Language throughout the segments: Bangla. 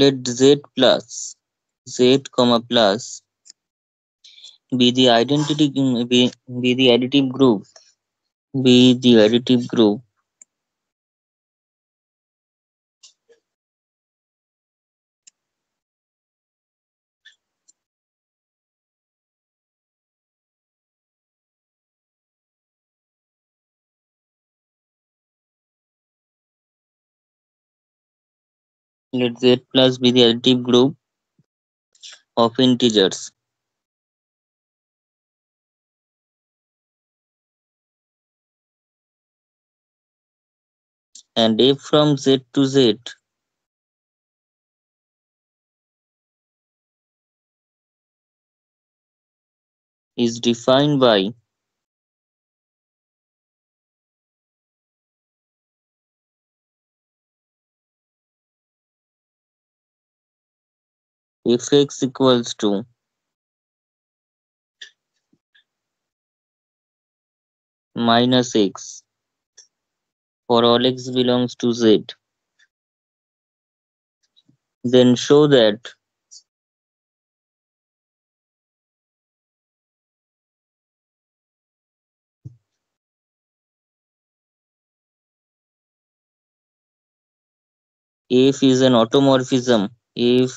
Let z comma plus be the identity be the additive group let z plus be the additive group of integers and f from z to z is defined by fx equals to minus x for all x belongs to z. Then show that f is an automorphism of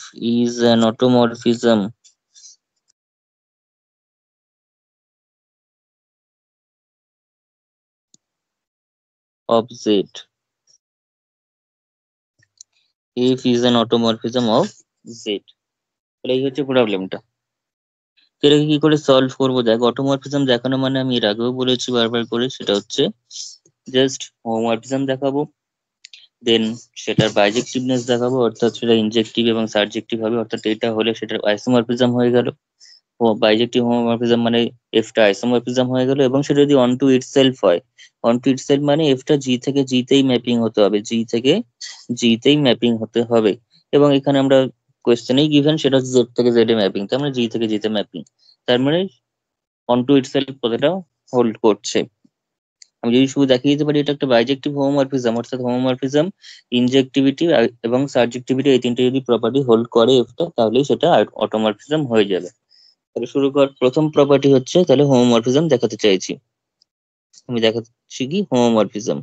z. f is an automorphism of z. তাহলে এই হচ্ছে প্রবলেমটা। এটাকে কি করে সলভ করবো? দেখ, অটোমরফিজম দেখানো মানে আমি এর আগেও বলেছি বারবার করে, সেটা হচ্ছে জাস্ট হোমোমরফিজম দেখাবো, দেন সেটার বাইজেক্টিভনেস দেখাবো, অর্থাৎ সেটা ইনজেক্টিভ এবং সার্জেক্টিভ হবে, অর্থাৎ এটা হলে সেটার আইসোমরফিজম হয়ে গেল। ও বাইজেক্টিভ হোমোমরফিজম মানে এফটা আইসোমরফিজম হয়ে গেল, এবং সেটা যদি অন টু ইটসেলফ হয়, অন টু ইটসেলফ মানে এফটা জি থেকে জিতেই ম্যাপিং হতে হবে, জি থেকে জিতেই ম্যাপিং হতে হবে। এবং এখানে আমরা কোয়েশ্চেনেই গিভেন সেটা জেড থেকে জেড এ ম্যাপিং, তার মানে জি থেকে জিতে ম্যাপিং, তার মানে অন টু ইটসেলফ কথাটা হোল্ড করছে। আমি যদি শুধু দেখিয়ে দিতে পারি এটা একটা বাইজেক্টিভ হোমোমরফিজম, অর্থাৎ হোমোমরফিজম, ইনজেক্টিভিটি এবং সার্জেক্টিভিটি এই তিনটে যদি প্রপার্টি হোল্ড করে এফটা, তাহলেই সেটা অটোমরফিজম হয়ে যাবে। তাহলে শুরু কর। প্রথম প্রপার্টি হচ্ছে, তাহলে হোমোমরফিজম দেখাতে চাইছি, আমি দেখাচ্ছি কি হোমোমরফিজম।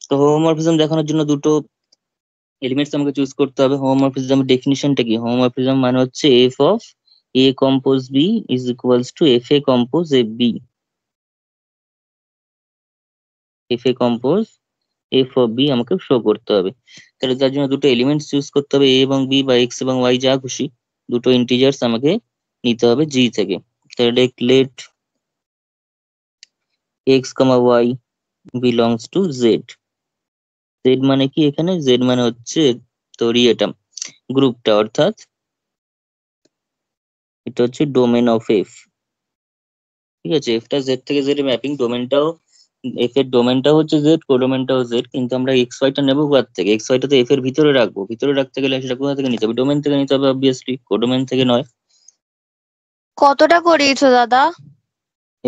তো হোমোমরফিজম দেখানোর জন্য দুটো এলিমেন্টস আমাকে চুজ করতে হবে। হোমোমরফিজমের ডেফিনিশনটা কি? হোমোমরফিজম মানে হচ্ছে F of A compose B is equals to F A compose A B, F A compose F of B আমাকে শো করতে হবে। তাহলে তার জন্য দুটো এলিমেন্টস চুজ করতে হবে, এ এবং বি বা এক্স এবং ওয়াই যা খুশি, দুটো ইন্টিজার্স আমাকে নিতে হবে জি থেকে। তাহলে let X comma Y belongs to Z. Z মানে কি? এখানে জেড মানে হচ্ছে তোর এটা গ্রুপটা, অর্থাৎ এটা হচ্ছে ডোমেন অফ এফ। ঠিক আছে, এফটা জেড থেকে জেড ম্যাপিং, ডোমেনটাও এফ এর ডোমেনটাও হচ্ছে জেড, কোডোমেনটাও জেড, কিন্তু আমরা এক্স ওয়াইটা নেবো কোথা থেকে? এক্স ওয়াইটা তো এফ এর ভিতরে রাখবো, ভিতরে রাখতে গেলে সেটা কোথা থেকে নিতে হবে? ডোমেন থেকে নিতে হবে অবভিয়াসলি, কোডোমেন থেকে নয়। কতটা করিয়েছো দাদা?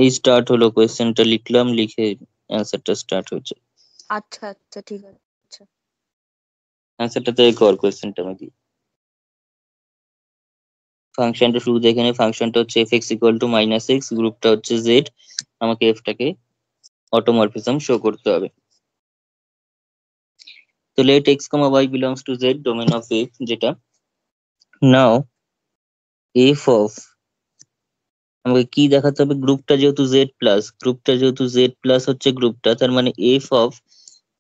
এই স্টার্ট হলো, কোয়েশ্চেনটা লিখলাম, লিখে অ্যান্সারটা স্টার্ট হচ্ছে। আচ্ছা আচ্ছা ঠিক আছে। অ্যান্সারটা তাই কর, কোয়েশ্চেনটা আমি দিই। ফাংশনটা শুরু দেখে নে, ফাংশনটা হচ্ছে F X equal to minus x, গ্রুপটা হচ্ছে জেড, আমাকে এফটাকে অটোমরফিজম শো করতে হবে। তো let X comma Y belongs to Z, domain of F যেটা। নাও এফ অফ, আমাকে কি দেখাতে হবে? গ্রুপটা যেহেতু জেড প্লাস হচ্ছে গ্রুপটা, তার মানে এফ অফ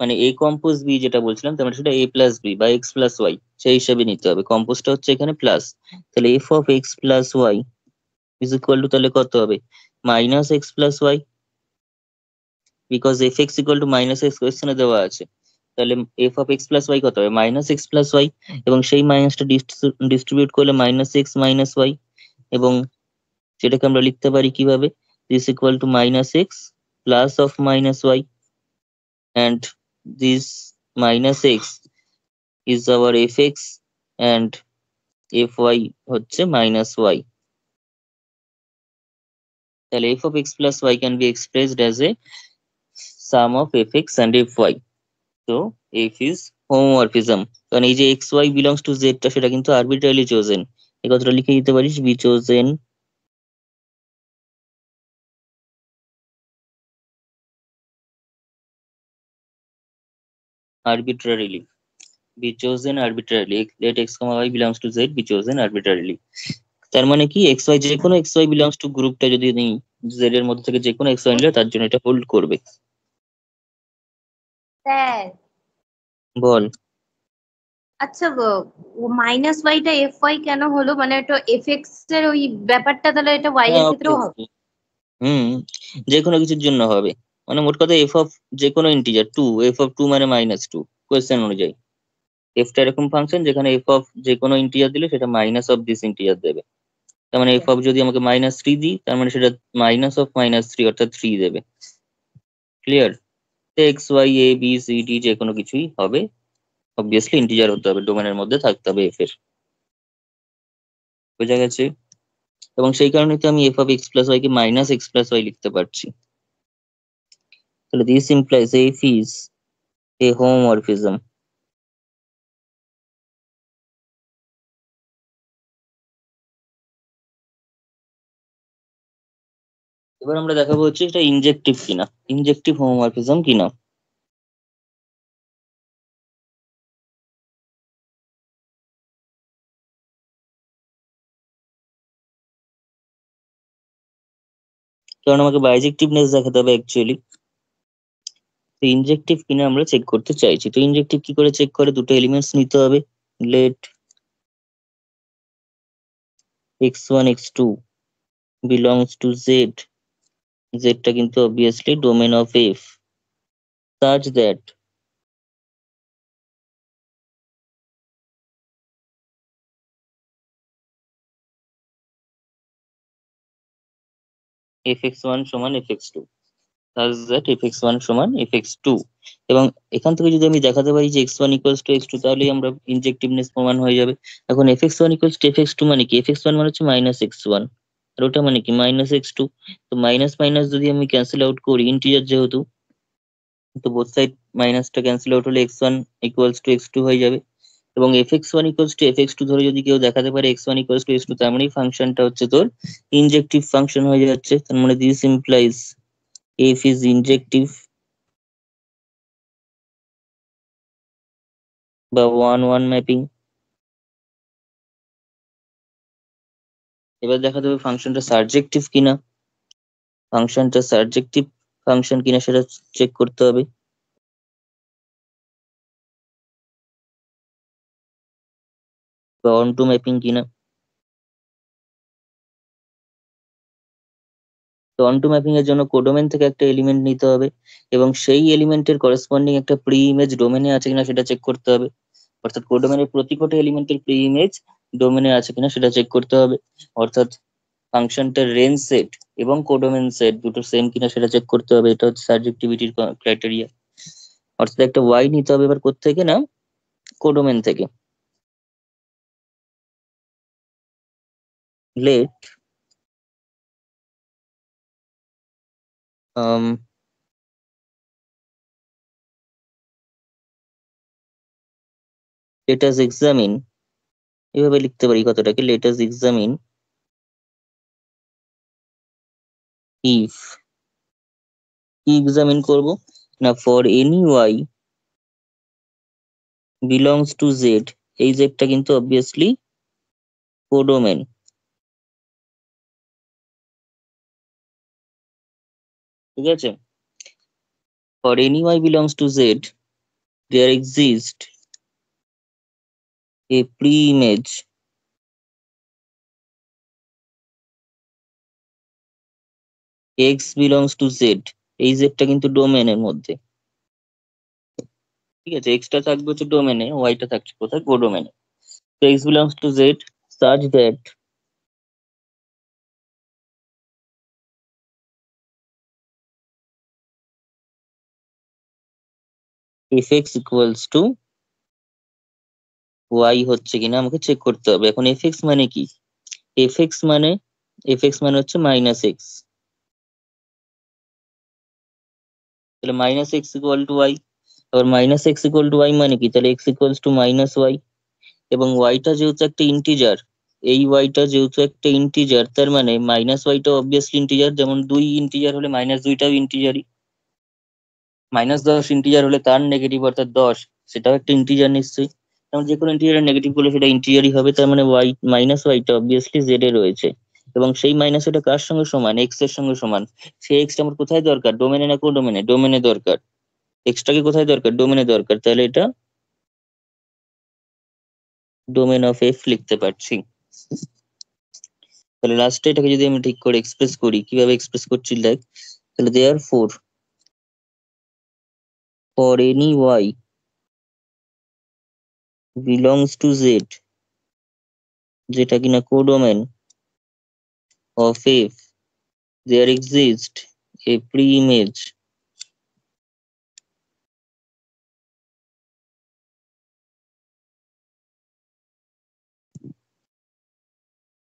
মানে এ কম্পোজ বি যেটা বলছিলাম, তার মানে সেটা এ প্লাস বি বা এক্স প্লাস ওয়াই, সেই হিসাবে নিতে হবে। কম্পোজটা হচ্ছে এখানে প্লাস, তাহলে F of X plus Y is equal to, তাহলে কত হবে? Minus X plus Y, because F X equal to minus X কোয়েশ্চেনে দেওয়া আছে। তাহলে F of X plus Y কত হবে? মাইনাস এক্স প্লাস ওয়াই, এবং সেই মাইনাসটা ডিস্ট্রিবিউট করলে মাইনাস এক্স মাইনাস ওয়াই, এবং সেটাকে আমরা লিখতে পারি কিভাবে, this equal to minus X plus of minus Y, and this minus X is our F X and F Y হচ্ছে মাইনাস ওয়াই। তাহলে F of X plus Y can be expressed as a sum of F X and F Y. তো এফ ইজ হোমোমরফিজম, কারণ এই যে X Y belongs to Z টা সেটা কিন্তু আরবিট্রারিলি চোজেন। এই কথাটা লিখে দিতে পারিস, B chosen arbitrarily, be chosen arbitrarily, let x comma y belongs to z be chosen arbitrarily। তার মানে কি এক্স ওয়াই, যে কোনো এক্স ওয়াই বিলংস টু গ্রুপটা যদি নিই, জেড এর মধ্যে থেকে যে কোনো এক্স ওয়াই নিলে তার জন্য এটা হোল্ড করবে। স্যার, বল। আচ্ছা, মাইনাস ওয়াইটা এফ ওয়াই কেন হলো? মানে এটা এফ এক্স এর ওই ব্যাপারটা, তাহলে এটা ওয়াই এর হ্যাঁ ক্ষেত্রেও হবে? obviously। হুম, যে কোনো কিছুর জন্য হবে, মানে মোট কথা এফ অফ যে কোনো integer two, F of two মানে মাইনাস টু, কোয়েশ্চেন অনুযায়ী এফটা এরকম ফাংশন যেখানে এফ অফ যে কোনো ইন্টিজার দিলে সেটা মাইনাস অফ দিস ইন্টিজার দেবে। তার মানে এফ অফ যদি আমাকে মাইনাস থ্রি দিই, তার মানে সেটা মাইনাস অফ মাইনাস থ্রি অর্থাৎ থ্রি দেবে। Clear? X Y A B C D যে কোনো কিছুই হবে, অবভিয়াসলি ইন্টিজার হতে হবে, ডোমেনের মধ্যে থাকতে হবে এফ এর। বোঝা গেছে? এবং সেই কারণে তো আমি F of X plus Y কে মাইনাস এক্স প্লাস ওয়াই লিখতে পারছি। তাহলে this implies F is a homomorphism. এবার আমরা দেখাবো হচ্ছে এটা ইনজেক্টিভ কিনা, ইনজেক্টিভ হোমোমরফিজম কিনা। কারণ আমাকে বাইজেক্টিভনেস দেখাতে হবে অ্যাকচুয়ালি। তো ইনজেক্টিভ কিনা আমরা চেক করতে চাইছি। তো ইনজেক্টিভ কি করে চেক করে? দুটো এলিমেন্টস নিতে হবে, let X one X two belongs to Z, জেডটা কিন্তু obviously domain of F, such that fx1 সমান fx2, such that fx1 সমান fx2। এবং এখান থেকে যদি আমি দেখাতে পারি যে x1 ইকুয়ালস টু x2, তাহলেই আমরা ইনজেক্টিভনেস প্রমাণ হয়ে যাবে। এখন fx1 ইকুয়ালস টু fx2 মানে কি? fx1 মানে হচ্ছে মাইনাস x1, আর ওটা মানে কি? Minus x2। তো মাইনাস মাইনাস যদি আমি ক্যান্সেল আউট করি, ইন্টিজার যেহেতু, তো বোথ সাইড মাইনাসটা ক্যান্সেল আউট হলে x1 ইকুয়ালস টু x2 হয়ে যাবে। এবং fx1 ইকুয়ালস টু fx2 ধরে যদি কেউ দেখাতে পারে x1 ইকুয়ালস টু x2, তার মানে ফাংশনটা হচ্ছে তোর ইনজেক্টিভ ফাংশন হয়ে যাচ্ছে। তার মানে this implies f is injective বা ওয়ান ওয়ান ম্যাপিং। এবার দেখাতে হবে ফাংশনটা সারজেক্টিভ কিনা, ফাংশনটা সারজেক্টিভ ফাংশন কিনা সেটা চেক করতে হবে। বা অন টু ম্যাপিং কিনা। তো অন টু ম্যাপিং এর জন্য কোডোমেন থেকে একটা এলিমেন্ট নিতে হবে এবং সেই এলিমেন্টের করেসপন্ডিং একটা প্রি ইমেজ ডোমেনে আছে কিনা সেটা চেক করতে হবে। অর্থাৎ কোডোমেনের প্রতি কটা এলিমেন্টের প্রি ইমেজ ডোমেনে আছে কিনা সেটা চেক করতে হবে। অর্থাৎ ফাংশনটার রেঞ্জ সেট এবং কোডোমেন সেট দুটো সেম কিনা সেটা চেক করতে হবে। এটা হচ্ছে সার্জেক্টিভিটির ক্রাইটেরিয়া। অর্থাৎ একটা ওয়াই নিতে হবে এবার কোত্থেকে না, কোডোমেন থেকে। লেট let us examine, এভাবে লিখতে পারি কতটাকে, let us examine if, কি এক্সামিন করব না, for any y belongs to z, এই z টা কিন্তু অবভিয়াসলি কোডোমেন। ঠিক আছে? for any y belongs to z there exists a pre-image x belongs to z, এই z টা কিন্তু ডোমেনের মধ্যে। ঠিক আছে? x টা থাকবে হচ্ছে ডোমেনে, y টা থাকছে কোথায়? কোডোমেনে। তো x belongs to z such that fx equals to y হচ্ছে কিনা আমাকে চেক করতে হবে। এখন fx মানে কি? fx মানে হচ্ছে মাইনাস এক্স, তাহলে minus X equal to Y. আবার minus X equal to Y মানে কি? তাহলে X equals to minus Y. এবং ওয়াইটা যেহেতু একটা ইন্টিজার, এই ওয়াইটা যেহেতু একটা ইন্টিজার, তার মানে মাইনাস ওয়াইটা অবভিয়াসলি ইন্টিজার। যেমন 2 ইন্টিজার হলে মাইনাস 2টাও ইন্টিজারই। -10 ইন্টিজার হলে তার নেগেটিভ অর্থাৎ 10, সেটাও একটা ইন্টিজার নিশ্চয়ই। যেমন যে কোনো ইন্টিজারের নেগেটিভ করলে সেটা ইন্টিজারই হবে। তার মানে ওয়াই মাইনাস ওয়াইটা অবভিয়াসলি জেড এ রয়েছে। এবং সেই মাইনাস এটা কার সঙ্গে সমান? এক্স এর সঙ্গে সমান। সেই এক্সটা আমার কোথায় দরকার? ডোমেনে না কোডোমেনে? ডোমেনে দরকার। এক্সট্রাকে কোথায় দরকার? ডোমেনে দরকার। তাহলে এটা ডোমেন অফ এফ লিখতে পারছি। তাহলে লাস্টে এটাকে যদি আমি ঠিক করে এক্সপ্রেস করি, কিভাবে এক্সপ্রেস করছি দেখ। তাহলে therefore any Y belongs to Z, যেটা কিনা codomain of F, there exists a pre-image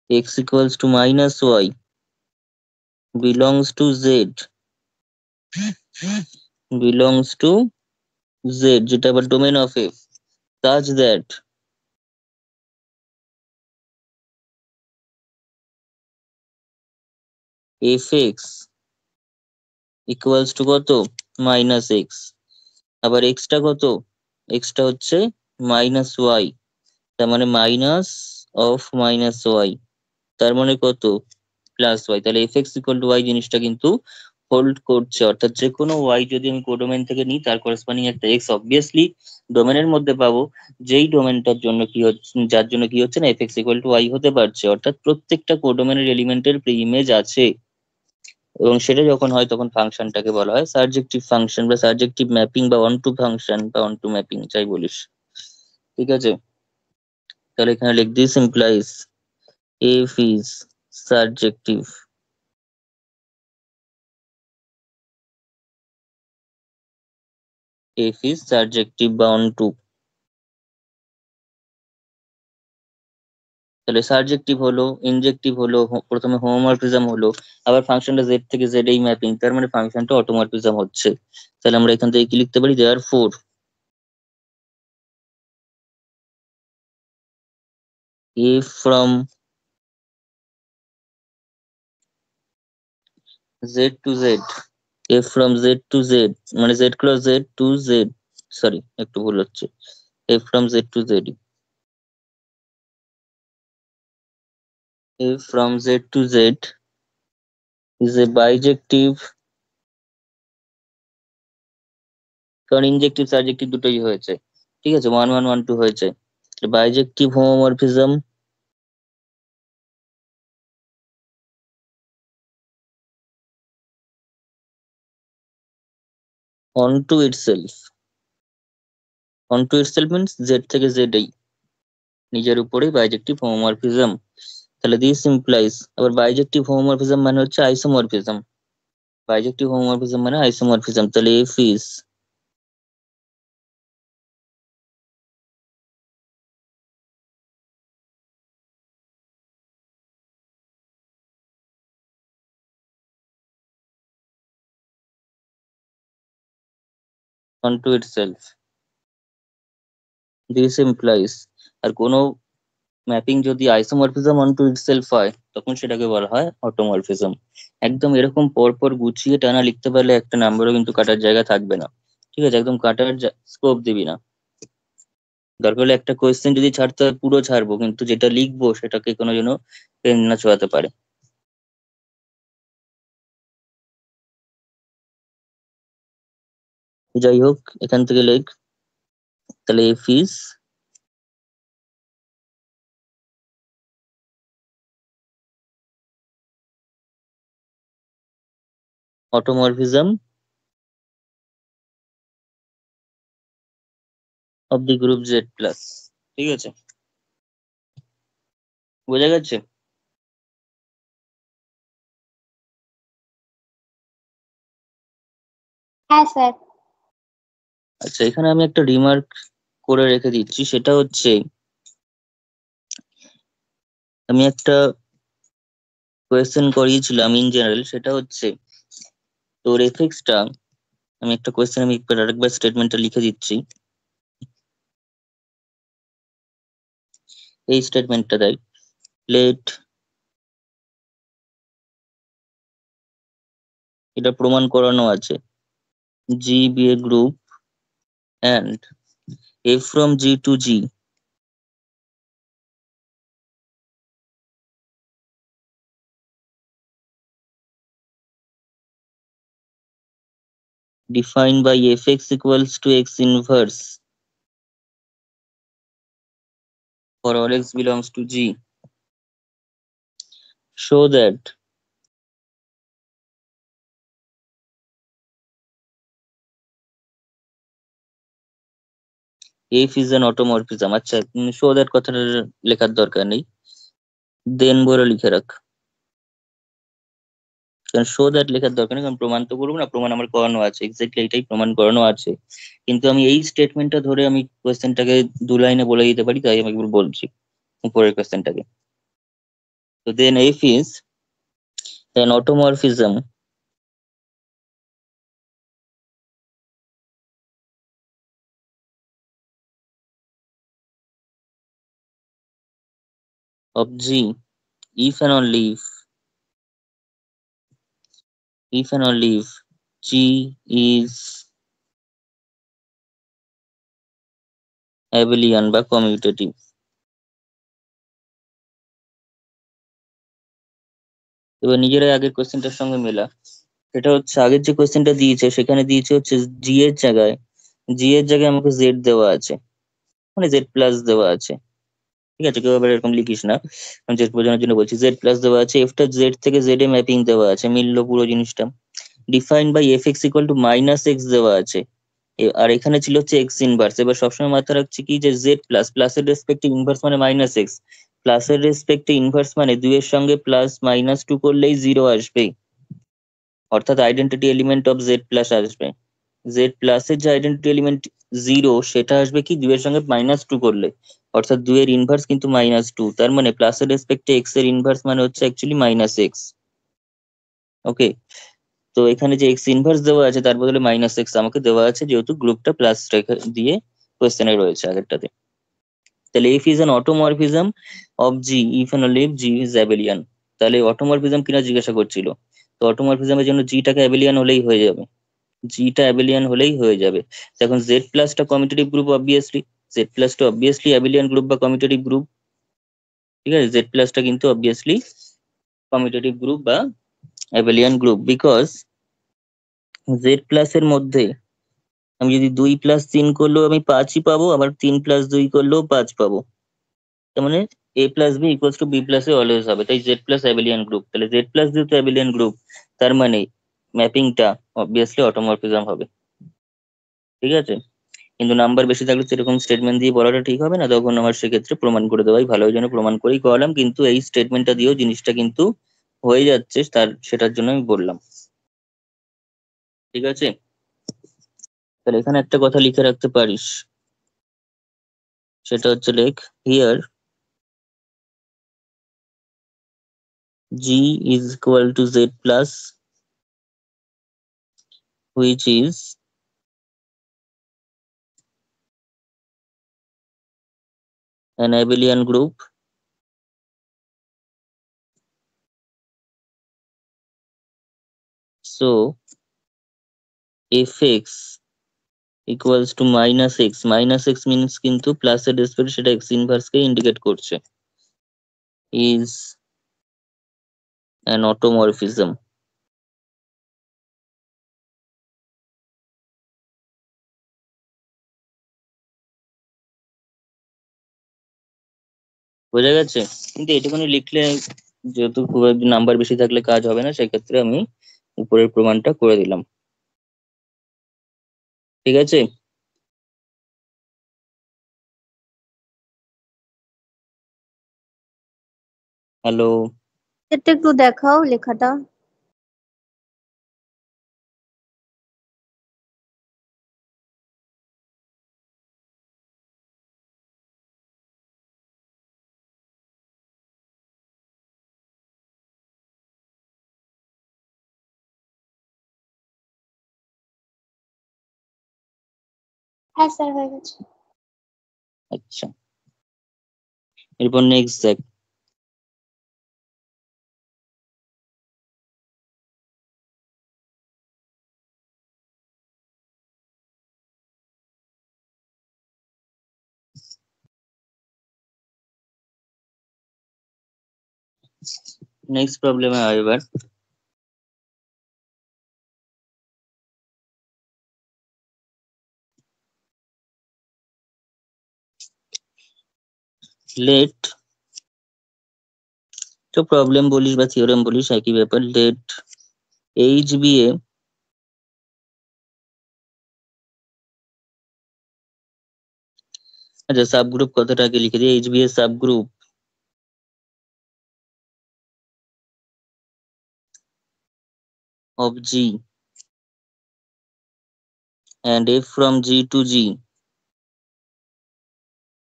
x equals to minus y belongs to z, belongs to z, যেটা আবার domain of f, such that fx equals to কত? Minus X. আবার এক্সটা কত? এক্সটা হচ্ছে মাইনাস ওয়াই, তার মানে মাইনাস অফ মাইনাস ওয়াই, তার মানে কত? Plus Y. তাহলে fx ইকুয়াল টু ওয়াই জিনিসটা কিন্তু হোল্ড করছে। অর্থাৎ যে কোনো ওয়াই যদি আমি কোডোমেন থেকে নিই, তার করেসপন্ডিং একটা এক্স অবভিয়াসলি ডোমেনের মধ্যে পাবো, যেই ডোমেনটার জন্য কি হচ্ছে, যার জন্য কি হচ্ছে না fx ইকুয়াল টু ওয়াই হতে পারছে। অর্থাৎ প্রত্যেকটা কোডোমেনের এলিমেন্টের প্রি ইমেজ আছে। এবং সেটা যখন হয় তখন ফাংশনটাকে বলা হয় সার্জেক্টিভ ফাংশন বা সার্জেক্টিভ ম্যাপিং বা অন টু ফাংশন বা অন টু ম্যাপিং, যাই বলিস। ঠিক আছে, তাহলে এখানে লিখ this implies f is surjective, f is surjective বা on to। তাহলে সার্জেক্টিভ হলো, ইনজেক্টিভ হলো, প্রথমে হোমোমরফিজম হলো, আবার ফাংশনটা জেড থেকে জেড এই ম্যাপিং, তার মানে ফাংশনটা অটোমরফিজম হচ্ছে। তাহলে আমরা এখান থেকে কি লিখতে পারি? দেয়ার four if from z to z, f from z to z মানে z cross z to z, sorry একটু ভুল হচ্ছে, f from z to z, f from z to z is a bijective, কারণ ইনজেক্টিভ সার্জেক্টিভ দুটোই হয়েছে। ঠিক আছে, 1 1 1 2 হয়েছে। বাইজেক্টিভ homomorphism onto itself, onto itself means z থেকে z এই নিজের উপরেই বাইজেক্টিভ হোমোমরফিজম। তাহলে দিস ইমপ্লাইজ, আবার বাইজেক্টিভ হোমোমরফিজম মানে হচ্ছে আইসোমরফিজম, বাইজেক্টিভ হোমোমরফিজম মানে আইসোমরফিজম। তাহলে F is onto itself, this implies. আর কোনো ম্যাপিং যদি আইসোমরফিজম অনটু ইটসেলফ হয় তখন সেটাকে বলা হয় অটোমরফিজম। একদম এরকম পর পর গুছিয়ে টানা লিখতে পারলে একটা নাম্বারও কিন্তু কাটার জায়গা থাকবে না। ঠিক আছে, একদম কাটার স্কোপ দিবি না। দরকার হলে একটা কোয়েশ্চেন যদি ছাড়তে হয় পুরো ছাড়বো, কিন্তু যেটা লিখবো সেটাকে কোনো যেন পেন না ছোঁয়াতে পারে। যাই হোক, এখান থেকে লেখ। তাহলে F is automorphism of the group Z plus. ঠিক আছে, বোঝা গেছে? হ্যাঁ স্যার। আচ্ছা, এখানে আমি একটা রিমার্ক করে রেখে দিচ্ছি, সেটা হচ্ছে আমি একটা কোয়েশ্চেন করিয়েছিলাম ইন জেনারেল, সেটা হচ্ছে তোর এফএক্সটা, আমি একটা কোয়েশ্চেন আমি আরেকবার স্টেটমেন্টটা লিখে দিচ্ছি। এই স্টেটমেন্টটা দেয়, লেট, এটা প্রমাণ করানো আছে, G be a group and f from g to g defined by fx equals to x inverse for all x belongs to g, show that f is an automorphism। আচ্ছা, show that কথাটা লেখার দরকার নেই, দেন বলে লিখে রাখ, কারণ শো দ্যাট লেখার দরকার নেই, কারণ প্রমাণ তো করবো না, প্রমাণ আমার করানো আছে, এক্স্যাক্টলি এটাই প্রমাণ করানো আছে। কিন্তু আমি এই স্টেটমেন্টটা ধরে আমি কোয়েশ্চেনটাকে দু লাইনে বলে দিতে পারি, তাই আমি একবার বলছি উপরের কোয়েশ্চেনটাকে। তো দেন f is an automorphism of g if and only if and only if g is abelian বা কমিউটেটিভ। এবার নিজেরাই আগের কোয়েশ্চেনটার সঙ্গে মেলা, সেটা হচ্ছে আগের যে কোয়েশ্চেনটা দিয়েছে সেখানে দিয়েছে হচ্ছে জি এর জায়গায় আমাকে জেড দেওয়া আছে, মানে জেড প্লাস দেওয়া আছে। ঠিক আছে, কেউ আবার এরকম লিখিস না, আমি জেড বোঝানোর জন্য বলছি, জেড প্লাস দেওয়া আছে, এফটা জেড থেকে জেড এ ম্যাপিং দেওয়া আছে, মিললো পুরো জিনিসটা। Defined by F X equal to minus X দেওয়া আছে, আর এখানে ছিল হচ্ছে এক্স ইনভার্স। এবার সবসময় মাথায় রাখছি কি, যে জেড প্লাস, প্লাসের রেসপেক্টে ইনভার্স মানে মাইনাস এক্স, প্লাসের রেসপেক্টে ইনভার্স মানে দুইয়ের সঙ্গে প্লাস মাইনাস টু করলেই জিরো আসবে, অর্থাৎ identity element of Z plus আসবে। জেড প্লাসের যে আইডেন্টিটি এলিমেন্ট জিরো, সেটা আসবে কি দুইয়ের সঙ্গে মাইনাস টু করলে, অর্থাৎ দুইয়ের ইনভার্স কিন্তু মাইনাস টু, তার মানে প্লাসের রেসপেক্টে এক্স এর ইনভার্স মানে হচ্ছে অ্যাকচুয়ালি মাইনাস এক্স। ওকে, তো এখানে যে এক্স ইনভার্স দেওয়া আছে তার বদলে মাইনাস এক্স আমাকে দেওয়া আছে, যেহেতু গ্রুপটা প্লাস রেখে দিয়ে কোয়েশ্চেনে রয়েছে আগেরটাতে। তাহলে F is an automorphism of G if and only if G is abelian. তাহলে অটোমরফিজম কিনা জিজ্ঞাসা করছিল, তো অটোমরফিজমের জন্য জিটাকে অ্যাবেলিয়ান হলেই হয়ে যাবে, জিটা অ্যাবেলিয়ান হলেই হয়ে যাবে। তো এখন জেড প্লাসটা কমিউটেটিভ গ্রুপ অবভিয়াসলি, জেড প্লাসটা অবভিয়াসলি অ্যাবেলিয়ান গ্রুপ বা কমিউটেটিভ গ্রুপ। ঠিক আছে, জেড প্লাসটা কিন্তু অবভিয়াসলি কমিউটেটিভ গ্রুপ বা অ্যাবেলিয়ান গ্রুপ, বিকজ জেড প্লাসের মধ্যে আমি যদি 2 + 3 করলেও আমি 5ই পাবো, আবার 3 + 2 করলেও 5 পাবো। তার মানে a + b = b + a always হবে, তাই জেড প্লাস অ্যাবেলিয়ান গ্রুপ। তাহলে জেড প্লাস যেহেতু অ্যাবেলিয়ান গ্রুপ, তার মানে ম্যাপিংটা অবভিয়াসলি অটোমরফিজম হবে। ঠিক আছে, কিন্তু নাম্বার বেশি থাকলে সেরকম স্টেটমেন্ট দিয়ে বলাটা ঠিক হবে না, তখন আমার সেক্ষেত্রে প্রমাণ করে দেওয়াই ভালো, ওই জন্য প্রমাণ করেই করালাম, কিন্তু এই স্টেটমেন্টটা দিয়েও জিনিসটা কিন্তু হয়ে যাচ্ছে, সেটার জন্য আমি বললাম। ঠিক আছে, তাহলে এখানে একটা কথা লিখে রাখতে পারিস, সেটা হচ্ছে লেখ, here g is equal to z plus, which is an abelian group, so fx equals to minus x, minus x means কিন্তু প্লাসের রেসপেক্ট সেটা x ইনভার্স কে ইন্ডিকেট করছে, is an automorphism। বোঝা গেছে, কিন্তু এটুকুনি লিখলে, যেহেতু খুব একটু নাম্বার বেশি থাকলে কাজ হবে না, সেক্ষেত্রে আমি উপরের প্রমাণটা করে দিলাম। ঠিক আছে, হ্যালো। এটা একটু দেখাও লেখাটা। হ্যাঁ স্যার হয়ে গেছে। আচ্ছা, এরপর নেক্সট দেখ, নেক্সট প্রবলেমে হয় এবার। লেট, তো প্রবলেম বলিস বা থিওরেম বলিস একই ব্যাপার। লেট এইচ বি এ আচ্ছা সাবগ্রুপ কথাটা আগে লিখে দিই। H be a subgroup of G and F from G to G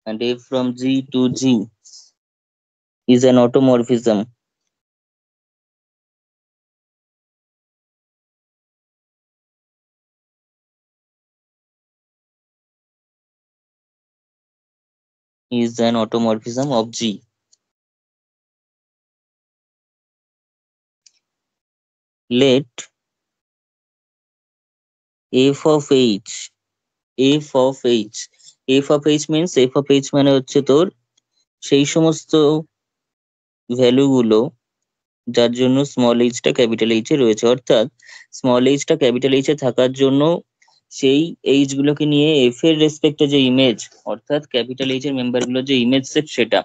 and F from G to G is an automorphism. Is an automorphism of G. Let f of h, f of h, f of h means f of h মানে হচ্ছে তোর সেই সমস্ত ভ্যালু গুলো যার জন্য স্মল h টা ক্যাপিটাল h এ রয়েছে, অর্থাৎ স্মল h টা ক্যাপিটাল h এ থাকার জন্য সেই h গুলোকে নিয়ে f এর রেসপেক্টে যে ইমেজ, অর্থাৎ ক্যাপিটাল h এর মেম্বার গুলোর যে ইমেজ সেট সেটা,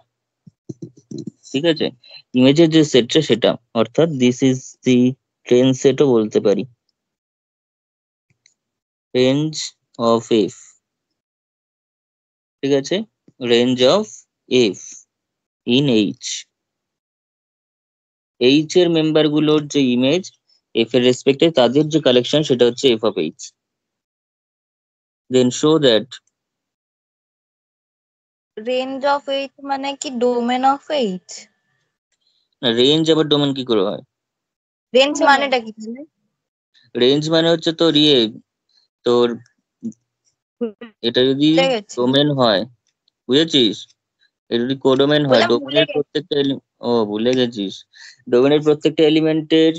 ঠিক আছে, ইমেজের যে সেটটা সেটা, অর্থাৎ দিস ইজ দি রেঞ্জ সেটও বলতে পারি, রেঞ্জ অফ এফ, ঠিক আছে, range of F in H, H এর মেম্বার গুলোর যে ইমেজ এফ এর রেসপেক্টে তাদের যে কালেকশন সেটা হচ্ছে F of H. Then show that, range of H মানে কি ডোমেন অফ এইচ? রেঞ্জ আবার ডোমেন কি করে হয়? রেঞ্জ মানেটা কি তাহলে? রেঞ্জ মানে হচ্ছে তোর ইয়ে, তোর এটা যদি ভুলে গেছি। ডোমেন হয়, বুঝেছিস, এটা যদি কোডোমেন হয়, বললাম ভুলে ডোমেনের গেছি। প্রত্যেকটা ও ভুলে গেছিস, ডোমেনের প্রত্যেকটা এলিমেন্টের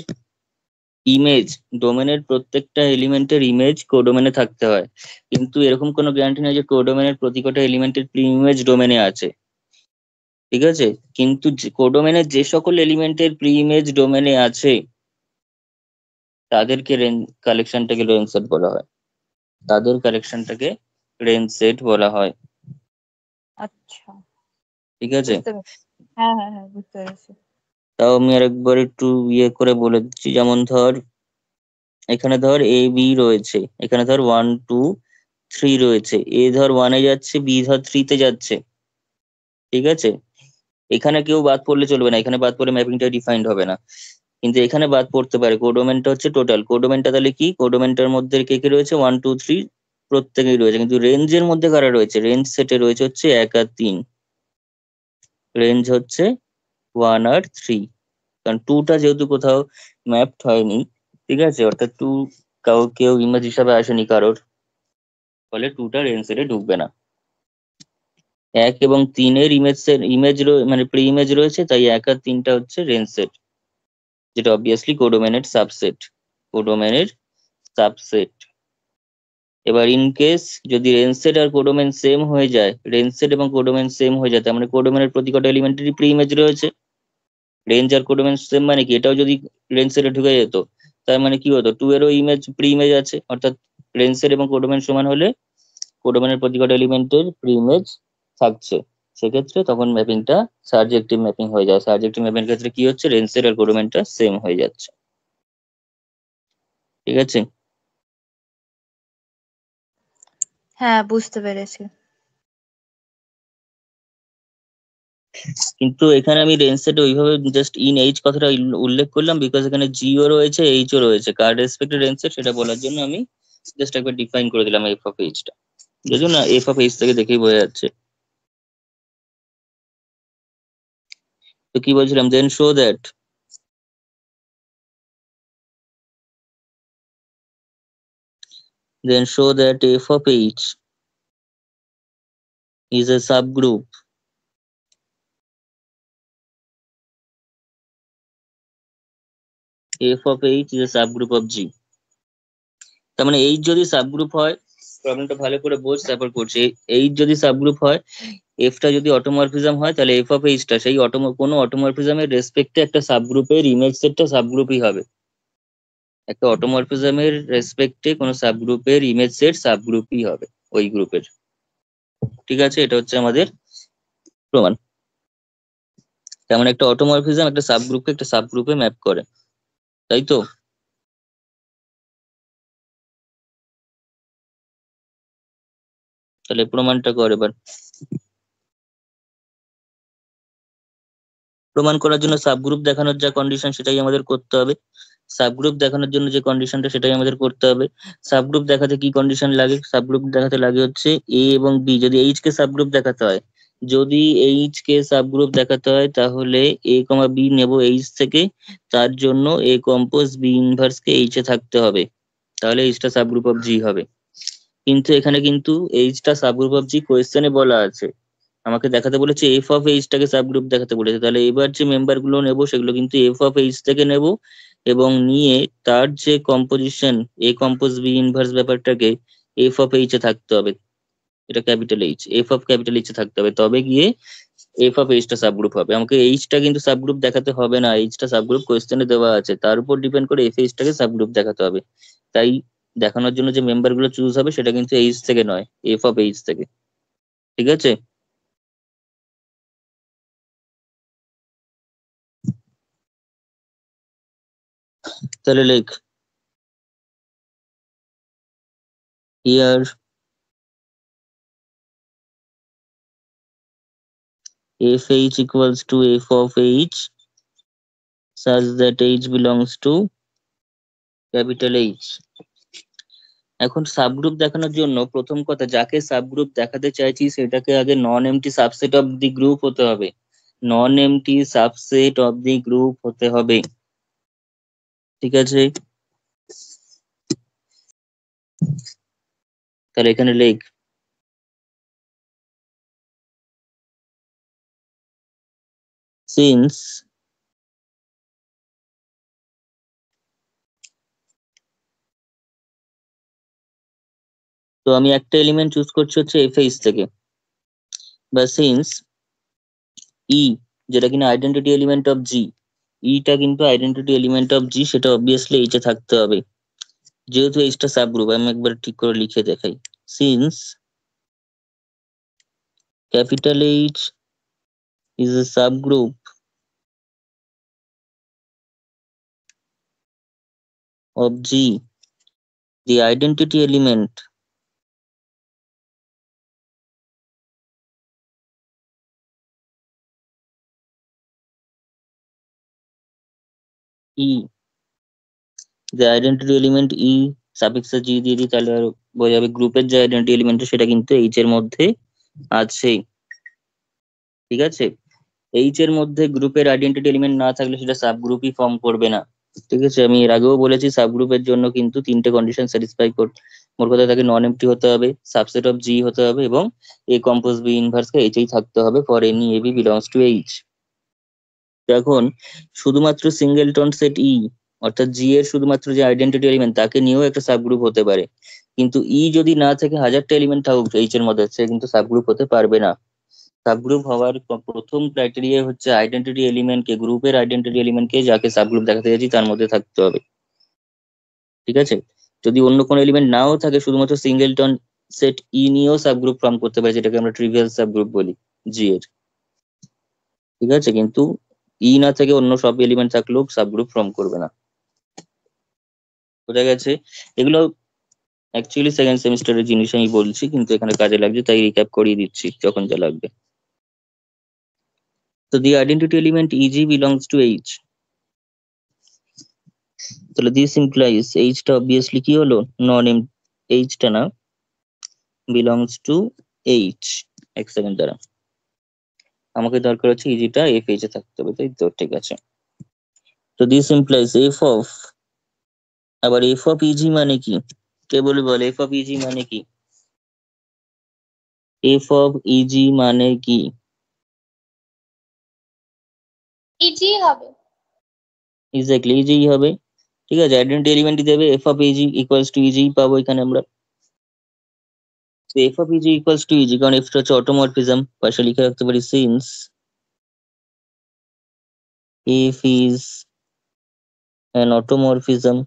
ইমেজ, ডোমেনের প্রত্যেকটা এলিমেন্টের ইমেজ কোডোমেনে থাকতে হয়, কিন্তু এরকম কোনো গ্যারান্টি নেই যে কোডোমেনের প্রতি কটা এলিমেন্টের প্রি ইমেজ ডোমেনে আছে, ঠিক আছে, কিন্তু কোডোমেনের যে সকল এলিমেন্টের প্রি ইমেজ ডোমেনে আছে তাদেরকে রেঞ্জ কালেকশনটাকে রেঞ্জ সেট বলা হয়, তাদের কালেকশনটাকে রেঞ্জ সেট বলা হয়, আচ্ছা, ঠিক আছে। বুঝতে পেরেছি। হ্যাঁ হ্যাঁ হ্যাঁ, বুঝতে পেরেছি। তাও আমি আরেকবার একটু ইয়ে করে বলে দিচ্ছি, যেমন ধর এখানে ধর এ বি রয়েছে, এখানে ধর 1 2 3 রয়েছে, এ ধর 1-এ যাচ্ছে, বি ধর 3-তে যাচ্ছে, ঠিক আছে, এখানে কেউ বাদ পড়লে চলবে না, এখানে বাদ পড়লে ম্যাপিংটা ডিফাইন্ড হবে না, কিন্তু এখানে বাদ পড়তে পারে। কোডোমেনটা হচ্ছে টোটাল, কোডোমেনটা তাহলে কি, কোডোমেনটার মধ্যে কে কে রয়েছে, 1 2 3 প্রত্যেকেই রয়েছে, কিন্তু রেঞ্জের মধ্যে কারা রয়েছে, রেঞ্জ সেটে রয়েছে হচ্ছে 1 আর 3, রেঞ্জ হচ্ছে 1 আর 3, কারণ 2টা যেহেতু কোথাও ম্যাপড হয়নি, ঠিক আছে, অর্থাৎ 2 কেউ ইমেজ হিসাবে আসেনি কারোর, ফলে 2টা রেঞ্জ সেটে ঢুকবে না। 1 এবং 3-এর ইমেজ মানে প্রি ইমেজ রয়েছে, তাই 1 আর 3টা হচ্ছে রেঞ্জ সেট, যেটা অবভিয়াসলি কোডোমেনের সাবসেট, কোডোমেনের সাবসেট। এবার ইন কেস যদি রেঞ্জ সেট আর কোডোমেন সেম হয়ে যায়, রেঞ্জ সেট এবং কোডোমেন সেম হয়ে যায়, তার মানে কোডোমেনের প্রতি কটা এলিমেন্টারি প্রি ইমেজ রয়েছে, রেঞ্জ আর কোডোমেন সেম মানে কি, এটাও যদি রেঞ্জ সেটে ঢুকে যেত তার মানে কি হতো, 2-এরও ইমেজ প্রি ইমেজ আছে, অর্থাৎ রেঞ্জ সেট এবং কোডোমেন সমান হলে কোডোমেনের প্রতি কটা এলিমেন্টের প্রি ইমেজ থাকছে, সেক্ষেত্রে তখন ম্যাপিংটা সারজেক্টিভ ম্যাপিং হয়ে যায়, সারজেক্টিভ ম্যাপিং ক্ষেত্রে কি হচ্ছে, রেঞ্জ সেট আর কোডোমেনটা সেম হয়ে যাচ্ছে, ঠিক আছে। হ্যাঁ, বুঝতে পেরেছি। কিন্তু এখানে আমি রেঞ্জ সেটে ওইভাবে জাস্ট ইন এইচ কথাটা উল্লেখ করলাম, বিকজ এখানে জিও রয়েছে, এইচও রয়েছে, কার রেসপেক্টে রেঞ্জ সেট সেটা বলার জন্য আমি জাস্ট একবার ডিফাইন করে দিলাম এফ অফ এইচটা, বুঝছো না, এফ অফ এইচ থেকে দেখেই বোঝা যাচ্ছে। তো কি বলছিলাম, then show that, f of h is a subgroup f of h is a subgroup of g. তার মানে h যদি সাবগ্রুপ হয়, প্রবলেমটা ভালো করে বোঝ, তারপর করছি। h যদি সাবগ্রুপ হয়, f টা যদি অটোমরফিজম হয়, তাহলে f of h টা সেই কোনো অটোমরফিজমের রেসপেক্টে একটা সাবগ্রুপের ইমেজ সেটটা সাবগ্রুপই হবে। একটা অটোমরফিজমের রেসপেক্টে কোনো সাবগ্রুপের ইমেজ সেট সাবগ্রুপই হবে ওই গ্রুপের। ঠিক আছে, এটা হচ্ছে আমাদের প্রমাণ। তেমন একটা অটোমরফিজম একটা সাবগ্রুপকে একটা সাবগ্রুপে ম্যাপ করে, তাই তো? তাহলে প্রমাণটা কর এবার। প্রমাণ করার জন্য সাবগ্রুপ দেখানোর যা কন্ডিশন সেটাই আমাদের করতে হবে। সাবগ্রুপ দেখানোর জন্য যে কন্ডিশনটা সেটাই আমাদের করতে হবে। সাবগ্রুপ দেখাতে কি কন্ডিশন লাগে? সাবগ্রুপ দেখাতে লাগে হচ্ছে এ এবং বি যদি এইচ কে সাবগ্রুপ দেখাতে হয়, যদি এইচ কে সাবগ্রুপ দেখাতে হয় তাহলে এ কমা বি নেব এইচ থেকে, তার জন্য এ কম্পোজ বি ইনভার্স কে এইচ এ থাকতে হবে, তাহলে এইচটা সাবগ্রুপ অফ জি হবে। কিন্তু এখানে কিন্তু এইচটা সাবগ্রুপ অফ জি কোয়েশ্চেনে বলা আছে, আমাকে দেখাতে বলেছে এফ অফ এইচ টাকে সাবগ্রুপ দেখাতে বলেছে। তাহলে এবার যে মেম্বার গুলো নেবো সেগুলো কিন্তু এফ অফ এইচ থেকে নেব, এবং নিয়ে তার যে কম্পোজিশন এ কম্পোজ বি ইনভার্স ব্যাপারটাকে এফ অফ এইচ এ থাকতে হবে, এটা capital H, F of capital H এ থাকতে হবে, তবে গিয়ে এফ অফ এইচটা সাবগ্রুপ হবে। আমাকে এইচটা কিন্তু সাবগ্রুপ দেখাতে হবে না, এইচটা সাবগ্রুপ কোয়েশ্চেনে দেওয়া আছে, তার উপর ডিপেন্ড করে এফ এইচটাকে সাবগ্রুপ দেখাতে হবে। তাই দেখানোর জন্য যে মেম্বার গুলো চুজ হবে সেটা কিন্তু এইচ থেকে নয়, এফ অফ এইচ থেকে। ঠিক আছে, তাহলে লেখ here fh equals to f of h such that h belongs to capital H. এখন সাবগ্রুপ দেখানোর জন্য প্রথম কথা, যাকে সাবগ্রুপ দেখাতে চাইছি সেটাকে আগে নন MT subset of the group হতে হবে, নন MT subset of the group হতে হবে। ঠিক আছে, তাহলে এখানে লেখ সিন্স তো আমি একটা এলিমেন্ট চুজ করছি হচ্ছে এফএইচ থেকে, বা সিন্স ই যেটা কিনা আইডেন্টিটি এলিমেন্ট অফ জি, ইটা কিন্তু আইডেন্টিটি এলিমেন্ট অফ জি, সেটা অবভিয়াসলি এইচে থাকতে হবে। যেহেতু এইচটা সাবগ্রুপ, আমি একবার ঠিক করে লিখে দেখাই, since capital H is a subgroup of G, the identity element E, the identity element E suffix G দিয়ে দিই, তাহলে আর বোঝা যাবে গ্রুপের যে আইডেন্টিটি এলিমেন্ট সেটা কিন্তু এইচ এর মধ্যে আছে। ঠিক আছে, এইচ এর মধ্যে গ্রুপের আইডেন্টিটি এলিমেন্ট না থাকলে সেটা সাবগ্রুপই ফর্ম করবে না। ঠিক আছে, আমি এর আগেও বলেছি সাবগ্রুপের জন্য কিন্তু তিনটে কন্ডিশন স্যাটিসফাই করতে, মোট কথা তাকে নন এমটি হতে হবে, সাবসেট অফ জি হতে হবে, এবং এ কম্পোজ বি ইনভার্স কে এইচেই থাকতে হবে for any A B belongs to H. এখন শুধুমাত্র সিঙ্গেলটন সেট ই, অর্থাৎ জি এর শুধুমাত্র যে আইডেন্টিটি এলিমেন্ট তাকে নিয়েও একটা সাবগ্রুপ হতে পারে, কিন্তু ই যদি না থেকে হাজারটা এলিমেন্ট থাকুক এইচ এর মধ্যে, সে কিন্তু সাবগ্রুপ হতে পারবে না। সাবগ্রুপ হওয়ার প্রথম ক্রাইটেরিয়া হচ্ছে আইডেন্টিটি এলিমেন্টকে, গ্রুপের আইডেন্টিটি এলিমেন্টকে যাকে সাবগ্রুপ দেখাতে যাচ্ছি তার মধ্যে থাকতে হবে। ঠিক আছে, যদি অন্য কোনো এলিমেন্ট নাও থাকে, শুধুমাত্র সিঙ্গেলটন সেট ই নিয়েও সাবগ্রুপ ফর্ম করতে পারে, যেটাকে আমরা ট্রিভিয়াল সাবগ্রুপ বলি জি এর। ঠিক আছে, কিন্তু ই না থেকে অন্য সব এলিমেন্ট থাকলেও সাবগ্রুপ ফর্ম করবে না। বোঝা গেছে? এগুলো অ্যাকচুয়ালি সেকেন্ড সেমিস্টারের জিনিস আমি বলছি, কিন্তু এখানে কাজে লাগছে তাই রিক্যাপ করিয়ে দিচ্ছি যখন যা লাগবে। তো the identity element EG belongs to H, তাহলে দিস ইমপ্লাইজ এইচটা অবভিয়াসলি কি হলো, নন এম, এইচটা না, বিলংস টু এইচ। এক সেকেন্ড দ্বারা আমাকে দরকার হচ্ছে ইজিটা এফ এইচ এ থাকতে হবে, তাই তো? ঠিক আছে, তো দিস ইমপ্লাইজ এফ অফ, আবার এফ অফ ইজি মানে কি? কে বলে বল এফ অফ ইজি মানে কি? এফ অফ ইজি মানে কি? ইজি হবে। এক্স্যাক্টলি ইজি হবে। ঠিক আছে, আইডেন্টি এলিমেন্টই দেবে, F of EG equals to EG পাবো এখানে আমরা। তো F of EG equals to EG, কারণ এফটা হচ্ছে অটোমরফিজম, পাশে লিখে রাখতে পারি since F is an automorphism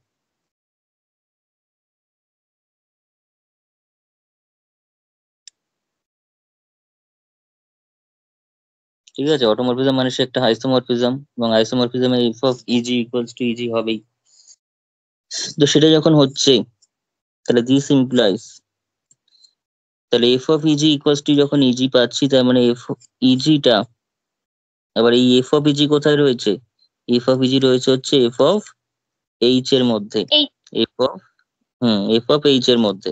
ঠিক আছে, অটোমরফিজম মানে সে একটা আইসোমরফিজম, এবং আইসোমরফিজমে F of EG equals to EG হবেই। তো সেটা যখন হচ্ছে, তাহলে দিস ইমপ্লাইজ, তাহলে F of EG equals to যখন ইজি পাচ্ছি, তার মানে এফ ইজিটা, আবার এই এফ অফ ইজি কোথায় রয়েছে? এফ অফ ইজি রয়েছে হচ্ছে এফ অফ এইচ এর মধ্যে। এই F of F of H এর মধ্যে।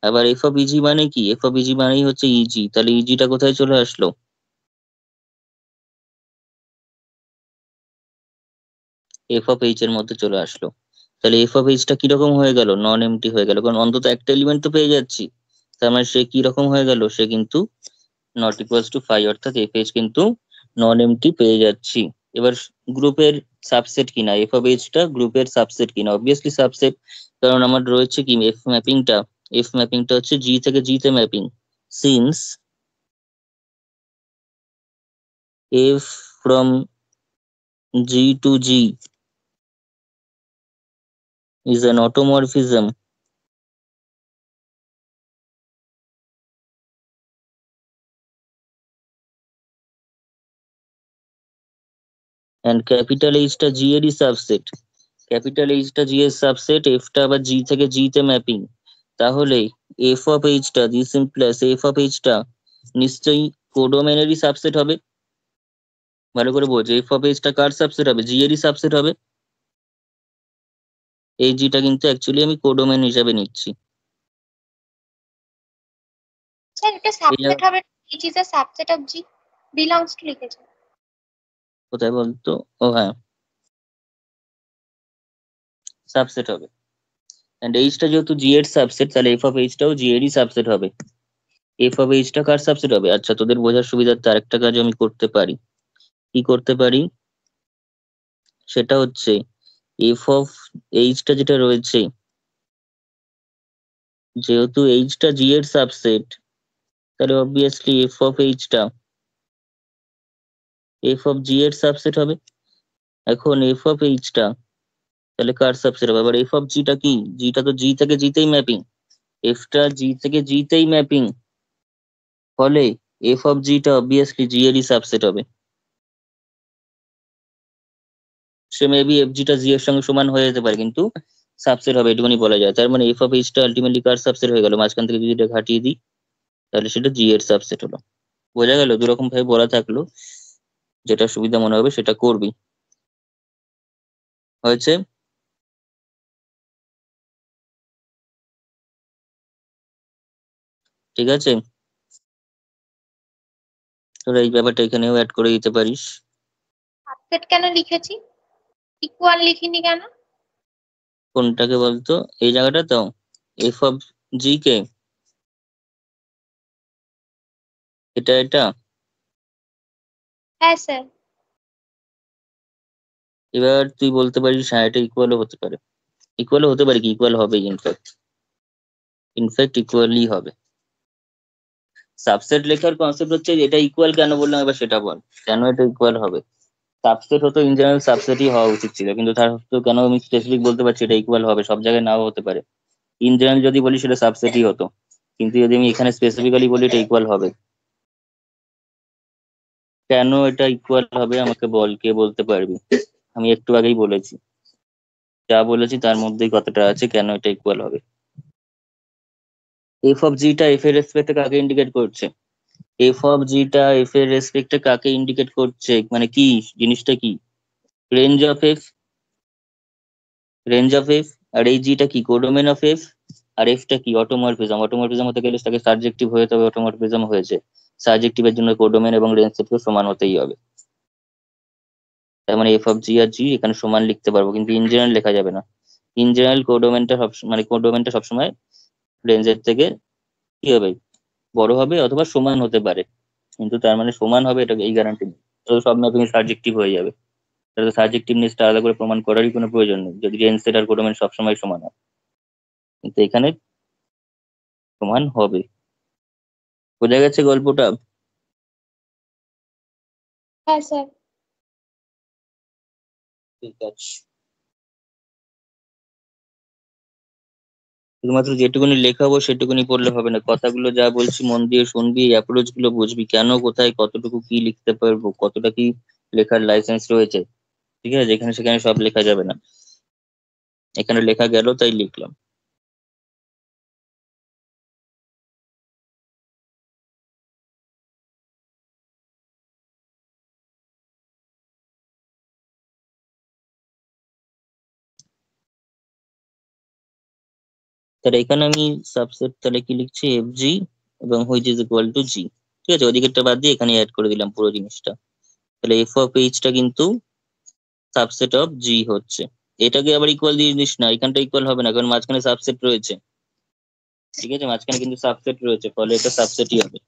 আবার এফ অফ ইজি মানে কি? এফ অফ ইজি মানেই হচ্ছে ইজি, তাহলে ইজিটা কোথায় চলে আসলো? এফ অফ এইচ এর মধ্যে চলে আসলো। তাহলে এফ অফ এইচটা কিরকম হয়ে গেল? নন এমটি হয়ে গেল, কারণ অন্তত একটা এলিমেন্ট তো পেয়ে যাচ্ছি। তার মানে সে কি রকম হয়ে গেল? সে কিন্তু নট ইকুয়ালস টু ফাই, অর্থাৎ এফ এইচ কিন্তু নন এমটি পেয়ে যাচ্ছি। এবার গ্রুপের সাবসেট কিনা, এফ অফ এইচটা গ্রুপের সাবসেট কিনা? অবভিয়াসলি সাবসেট, কারণ আমার রয়েছে কি এফ ম্যাপিংটা হচ্ছে জি থেকে জি তে mapping. Since F from G to G is an automorphism and capital H টা G এরই সাবসেট, ক্যাপিটাল এইচ টা জি এর সাবসেট, এফ টা আবার জি থেকে জি তে ম্যাপিং, তাহলে এফ অফ এইচ টা দিস ইমপ্লাস এফ অফ এইচ টা নিশ্চয়ই কোডোমেনেরই সাবসেট হবে। ভালো করে বোঝো, এফ অফ এইচ টা কার সাবসেট হবে? জি এরই সাবসেট হবে। এই জিটা কিন্তু অ্যাকচুয়ালি আমি কোডোমেন হিসাবে নিচ্ছি। স্যার এটা এই সাবসেট হবে, it is a subset of G belongs to লিখেছে। কোথায় বলতো? ও হ্যাঁ, সাবসেট হবে। এন্ড এইচটা যেহেতু জি এর সাবসেট, তাহলে এফ অফ এইচটাও জি এরই সাবসেট হবে। এফ অফ এইচটা কার সাবসেট হবে? আচ্ছা, তোদের বোঝার সুবিধার্থে আরেকটা কাজ আমি করতে পারি। কি করতে পারি? সেটা হচ্ছে এফ অফ এইচটা যেটা রয়েছে, যেহেতু এইচটা জি এর সাবসেট, তাহলে অবভিয়াসলি এফ অফ জি এর সাবসেট হবে। এখন এফ অফ এইচটা তাহলে কার সাবসেট হবে? আবার এফ অফ জিটা কি? জিটা তো জি থেকে জিতেই ম্যাপিং, এফটা জি থেকে জিতেই ম্যাপিং, ফলে এফ অফ জিটা অবভিয়াসলি জি এরই সাবসেট হবে। সে মেবি এফ জিটা জি এর সঙ্গে সমান হয়ে যেতে পারে, কিন্তু সাবসেট হবে এটুকুনি বলা যায়। তার মানে এফ অফ এইচটা আলটিমেটলি কার সাবসেট হয়ে গেল? মাঝখান থেকে যদি এটা ঘাটিয়ে দিই, তাহলে সেটা জি এর সাবসেট হলো। বোঝা গেল? দুরকম ভাবে বলা থাকলো, যেটা সুবিধা মনে হবে সেটা করবি। হয়েছে? ঠিক আছে, তোরা এই ব্যাপারটা এখানেও অ্যাড করে দিতে পারিস। সাবসেট কেন লিখেছি, ইকুয়াল লিখিনি কেন? কোনটাকে বলতো? এই জায়গাটা তো এফ অফ জি কে, এটা হ্যাঁ স্যার। এবার তুই বলতে পারিস হ্যাঁ এটা ইকুয়ালও হতে পারে। ইকুয়ালও হতে পারে কি, ইকুয়াল হবে, ইনফ্যাক্ট ইকুয়ালই হবে। সাবসেট লেখার কনসেপ্ট হচ্ছে এটা ইকুয়াল কেন বললাম, এবার সেটা বল, কেন এটা ইকুয়াল হবে? সাবসেট হতো ইন জেনারেল সাবসেটই হওয়া উচিত ছিল, কিন্তু তার তো কেন আমি স্পেসিফিক বলতে পারছি এটা ইকুয়াল হবে? সব জায়গায় নাও হতে পারে। ইন জেনারেল যদি বলি সেটা সাবসেটই হতো, কিন্তু যদি আমি এখানে স্পেসিফিক্যালি বলি এটা ইকুয়াল হবে। কেন এটা ইকুয়াল হবে আমাকে বল, কে বলতে পারবি? আমি একটু আগেই বলেছি, যা বলেছি তার মধ্যেই কথাটা আছে, কেন এটা ইকুয়াল হবে। এফ অফ জিটা এফ এর রেসপেক্টে কাকে ইন্ডিকেট করছে? এফ অফ জিটা এফ এর রেসপেক্টে কাকে ইন্ডিকেট করছে, মানে কি জিনিসটা কি? Range of F, range of F. আর এই জিটা কি? Codomain of F. আর এফটা কি? অটোমরফিজম। অটোমরফিজম হতে গেলে তাকে সাবজেক্টিভ হয়ে, তবে অটোমরফিজম হয়েছে। সাবজেক্টিভের জন্য কোডোমেন এবং রেঞ্জ সেটকে সমান হতেই হবে। তার মানে এফ অফ জি আর জি এখানে সমান লিখতে পারবো, কিন্তু ইন জেনারেল লেখা যাবে না। ইন জেনারেল কোডোমেনটা সব, মানে কোডোমেনটা সবসময় রেঞ্জের থেকে কি হবে, বড় হবে অথবা সমান হতে পারে, কিন্তু তার মানে সমান হবে এটা এই গ্যারান্টি নেই। তো সব ম্যাপিং সাবজেক্টিভ হয়ে যাবে, তাহলে সাবজেক্টিভনেসটা আলাদা করে প্রমাণ করারই কোনো প্রয়োজন নেই যদি রেঞ্জ সেট আর কোডোমেন সবসময় সমান হয়, কিন্তু এখানে সমান হবে। বোঝা গেছে গল্পটা? হ্যাঁ স্যার। ঠিক আছে, শুধুমাত্র যেটুকুনি লেখাবো সেটুকুনি পড়লে হবে না, কথাগুলো যা বলছি মন দিয়ে শুনবি, অ্যাপ্রোচ গুলো বুঝবি, কেন কোথায় কতটুকু কি লিখতে পারবো, কতটা কি লেখার লাইসেন্স রয়েছে। ঠিক আছে, যেখানে সেখানে সব লেখা যাবে না, এখানে লেখা গেল তাই লিখলাম। তাহলে এখানে আমি সাবসেট তাহলে কি লিখছি, এফ জি এবং হুইচ ইজ ইকুয়াল টু জি। ঠিক আছে, ওদিকেরটা বাদ দিয়ে এখানে অ্যাড করে দিলাম পুরো জিনিসটা। তাহলে এফ অফ এইচটা কিন্তু সাবসেট অফ জি হচ্ছে। এটাকে আবার ইকুয়াল দিয়ে দিস না, এখানটা ইকুয়াল হবে না কারণ মাঝখানে সাবসেট রয়েছে। ঠিক আছে, মাঝখানে কিন্তু সাবসেট রয়েছে, ফলে এটা সাবসেটই হবে।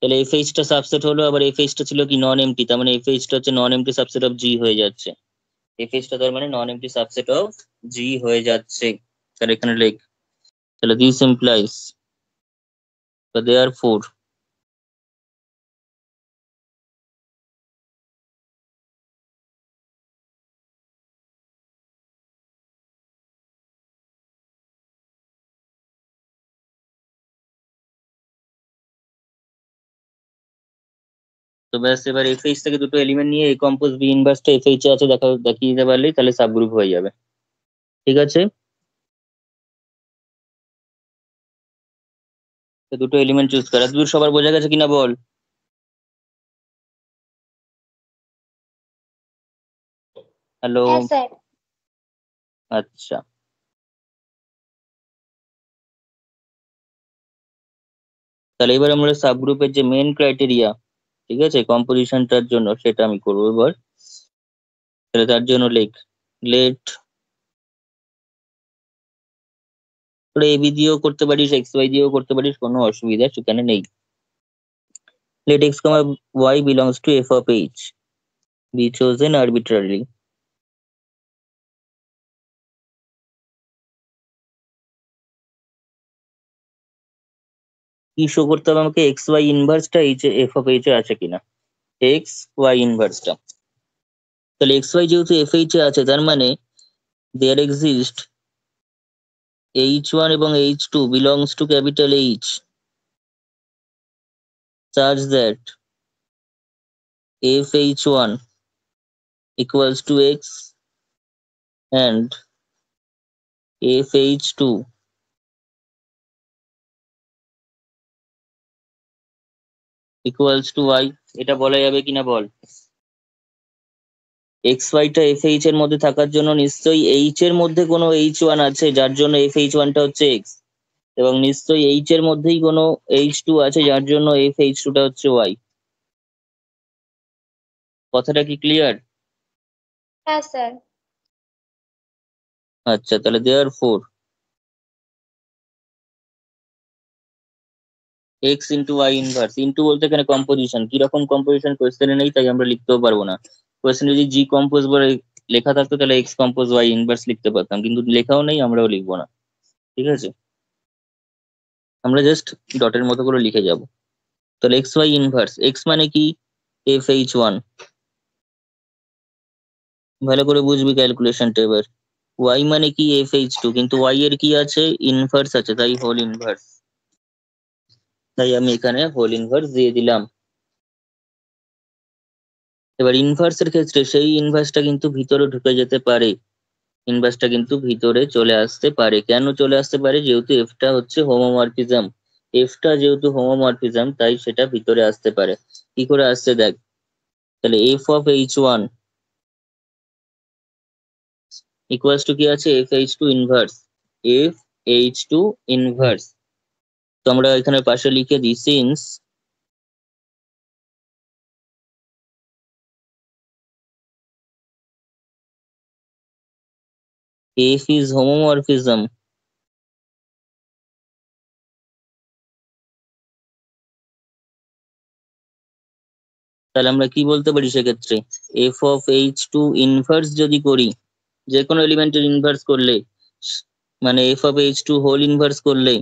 তাহলে এফ এইচটা সাবসেট হলো, আবার এফ এইচটা ছিল কি নন এমটি, তার মানে এফ এইচটা হচ্ছে নন এমটি সাবসেট অফ জি হয়ে যাচ্ছে। এফ এইচটা তার মানে নন এমটি সাবসেট অফ জি হয়ে যাচ্ছে। তাহলে এখানে লেখ, তাহলে দিস ইমপ্লাইজ দেয়ার ফোর তো ব্যাস, এবার এফ এইচ থেকে দুটো এলিমেন্ট নিয়ে এ কম্পোজ বি ইনভার্সটা এফ এইচ এ আছে দেখিয়ে দিতে পারলেই তাহলে সাবগ্রুপ হয়ে যাবে। ঠিক আছে, তো দুটো এলিমেন্ট চুজ করা দূর সবার বোঝা গেছে কিনা বল। হ্যালো? হ্যাঁ স্যার। আচ্ছা, তাহলে এবার আমরা সাবগ্রুপের যে মেন ক্রাইটেরিয়া, ঠিক আছে, কম্পোজিশনটার জন্য সেটা আমি করবো এবার। তাহলে তার জন্য লেট তোরা এবি দিয়েও করতে পারিস, এক্স ওয়াই দিয়েও করতে পারিস, কোনো অসুবিধা সেখানে নেই। Let X comma Y belongs to F of H be chosen arbitrarily। কি শো করতে হবে আমাকে, এক্স ওয়াই ইনভার্সটা এইচ এফ অফ এইচ এ আছে কিনা, এক্স ওয়াই ইনভার্সটা। তাহলে এক্স ওয়াই যেহেতু এফ এইচ এ আছে, তার মানে দেয়ার এক্সিস্ট এইচ ওয়ান এবং H two belongs to capital H such that F H one equals to x and F H two equals to y। এটা বলা যাবে কিনা বল। এক্স ওয়াইটা এফ এইচ এর মধ্যে থাকার জন্য নিশ্চয়ই এইচ এর মধ্যে কোনো এইচ ওয়ান আছে যার জন্য এফ এইচ ওয়ানটা হচ্ছে এক্স, এবং নিশ্চয়ই এইচ এর মধ্যেই কোনো এইচ টু আছে যার জন্য এফ এইচ টুটা হচ্ছে ওয়াই। কথাটা কি ক্লিয়ার? হ্যাঁ স্যার। আচ্ছা, তাহলে therefore X into Y inverse, into বলতে এখানে কম্পোজিশন, কিরকম কম্পোজিশন কোয়েশ্চেনে নেই তাই আমরা লিখতেও পারবো না। কোয়েশ্চেনে যদি জি কম্পোজ বলে লেখা থাকতো তাহলে এক্স কম্পোজ ওয়াই ইনভার্স লিখতে পারতাম, কিন্তু লেখাও নেই, আমরাও লিখবো না। ঠিক আছে, আমরা জাস্ট ডটের মতো করে লিখে যাব। তাহলে এক্স ওয়াই ইনভার্স, এক্স মানে কি এফ এইচ ওয়ান, ভালো করে বুঝবি ক্যালকুলেশনটা এবার। ওয়াই মানে কি এফ এইচ টু, কিন্তু ওয়াই এর কি আছে, ইনভার্স আছে, তাই হোল ইনভার্স, তাই আমি এখানে হোল ইনভার্স দিয়ে দিলাম। এবার ইনভার্সের ক্ষেত্রে সেই ইনভার্সটা কিন্তু ভিতরে ঢুকে যেতে পারে, ইনভার্সটা কিন্তু ভিতরে চলে আসতে পারে। কেন চলে আসতে পারে, যেহেতু এফটা হচ্ছে হোমোমরফিজম, এফটা যেহেতু হোমোমরফিজম তাই সেটা ভিতরে আসতে পারে। কি করে আসছে দেখ, তাহলে F of H one equals to কি আছে, F H two inverse, F H two inverse. তো আমরা এখানে পাশে লিখে দিই সিন্স F is homomorphism. তাহলে আমরা কি বলতে পারি সেক্ষেত্রে, F of H two inverse যদি করি, যে কোনো এলিমেন্টের ইনভার্স করলে, মানে F of H two whole inverse করলে,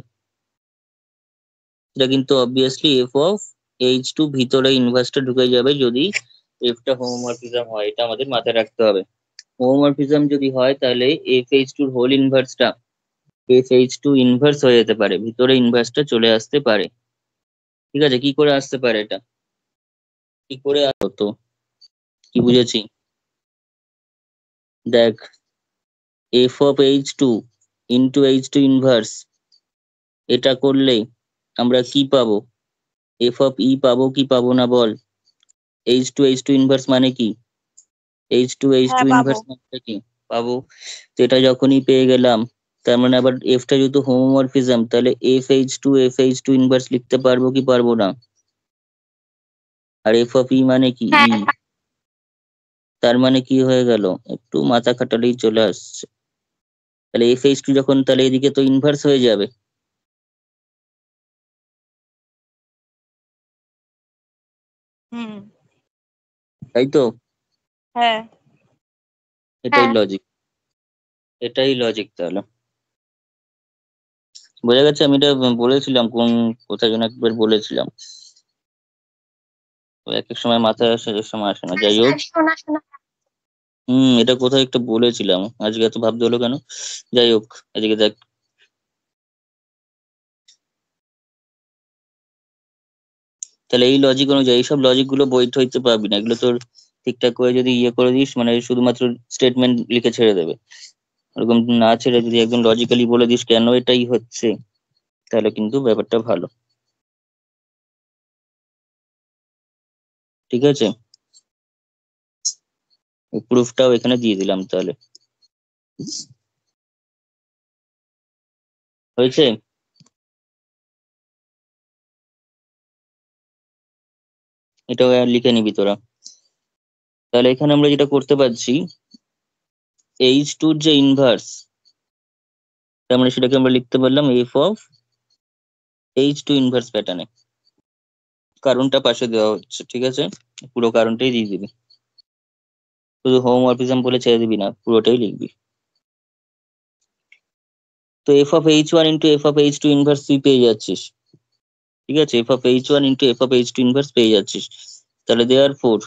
এটা কিন্তু obviously F of H two ভিতরে ইনভার্সটা ঢুকে যাবে যদি এফটা হোমোমরফিজম হয়। এটা আমাদের মাথায় রাখতে হবে। হোমোমরফিজম যদি হয় তাহলে এফ এইচ টুর হোল ইনভার্সটা এফ এইচ টু ইনভার্স হয়ে যেতে পারে, ভিতরে ইনভার্সটা চলে আসতে পারে। ঠিক আছে, কি করে আসতে পারে এটা, কি করে হতো, কি বুঝেছি? দেখ, F of H two into H two inverse, এটা করলে আমরা কি পাবো, এফ অফ ই পাবো কি পাবো না বল? এইচ টু ইনভার্স মানে কি, এইচ টু হ্যাঁ পাবো। ইনভার্স মানে কি পাবো। তো এটা যখনই পেয়ে গেলাম, তার মানে আবার এফটা যেহেতু হোমোমরফিজম, তাহলে এফ এইচ টু ইনভার্স লিখতে পারবো কি পারবো না? আর এফ অফ ই মানে কি, ই, হ্যাঁ তার মানে কি হয়ে গেল, একটু মাথা খাটালেই চলে আসছে। তাহলে এফ এইচ টু যখন, তাহলে এদিকে তো ইনভার্স হয়ে যাবে, হুম। তাই তো? হ্যাঁ। এটাই লজিক, এটাই লজিক। তাহলে বোঝা গেছে, আমি এটা বলেছিলাম কোন, কোথায় যেন একবার বলেছিলাম, তো এক এক সময় মাথায় আসে, এক এক সময় আসে না, যাই হোক। শোনা শোনা। এটা কোথায় একটা বলেছিলাম, আজকে এত ভাবতে হলো কেন, যাই হোক। এদিকে দেখ, তাহলে এই লজিক অনুযায়ী, এইসব লজিক গুলো বই হইতে পারবি না, এগুলো তোর ঠিকঠাক করে যদি ইয়ে করে দিস, মানে শুধুমাত্র স্টেটমেন্ট লিখে ছেড়ে দেবে। ওরকম না ছেড়ে যদি একদম লজিক্যালি বলে দিস কেন এটাই হচ্ছে, তাহলে কিন্তু ব্যাপারটা ভালো। ঠিক আছে, প্রুফটাও এখানে দিয়ে দিলাম তাহলে, হয়েছে? এটাও লিখে নিবি তোরা। তাহলে এখানে আমরা যেটা করতে পারছি, এইচ টুর যে ইনভার্স, তার মানে সেটাকে আমরা লিখতে পারলাম F of H two inverse প্যাটার্নে। কারণটা পাশে দেওয়া হচ্ছে, ঠিক আছে, পুরো কারণটাই দিয়ে দিবি, শুধু হোমোমরফিজম বলে ছেড়ে দিবি না, পুরোটাই লিখবি। তো F of H one into F of H two inverse তুই পেয়ে যাচ্ছিস, ঠিক আছে, F of H one into F of H two inverse পেয়ে যাচ্ছিস। তাহলে দেয়ার ফোর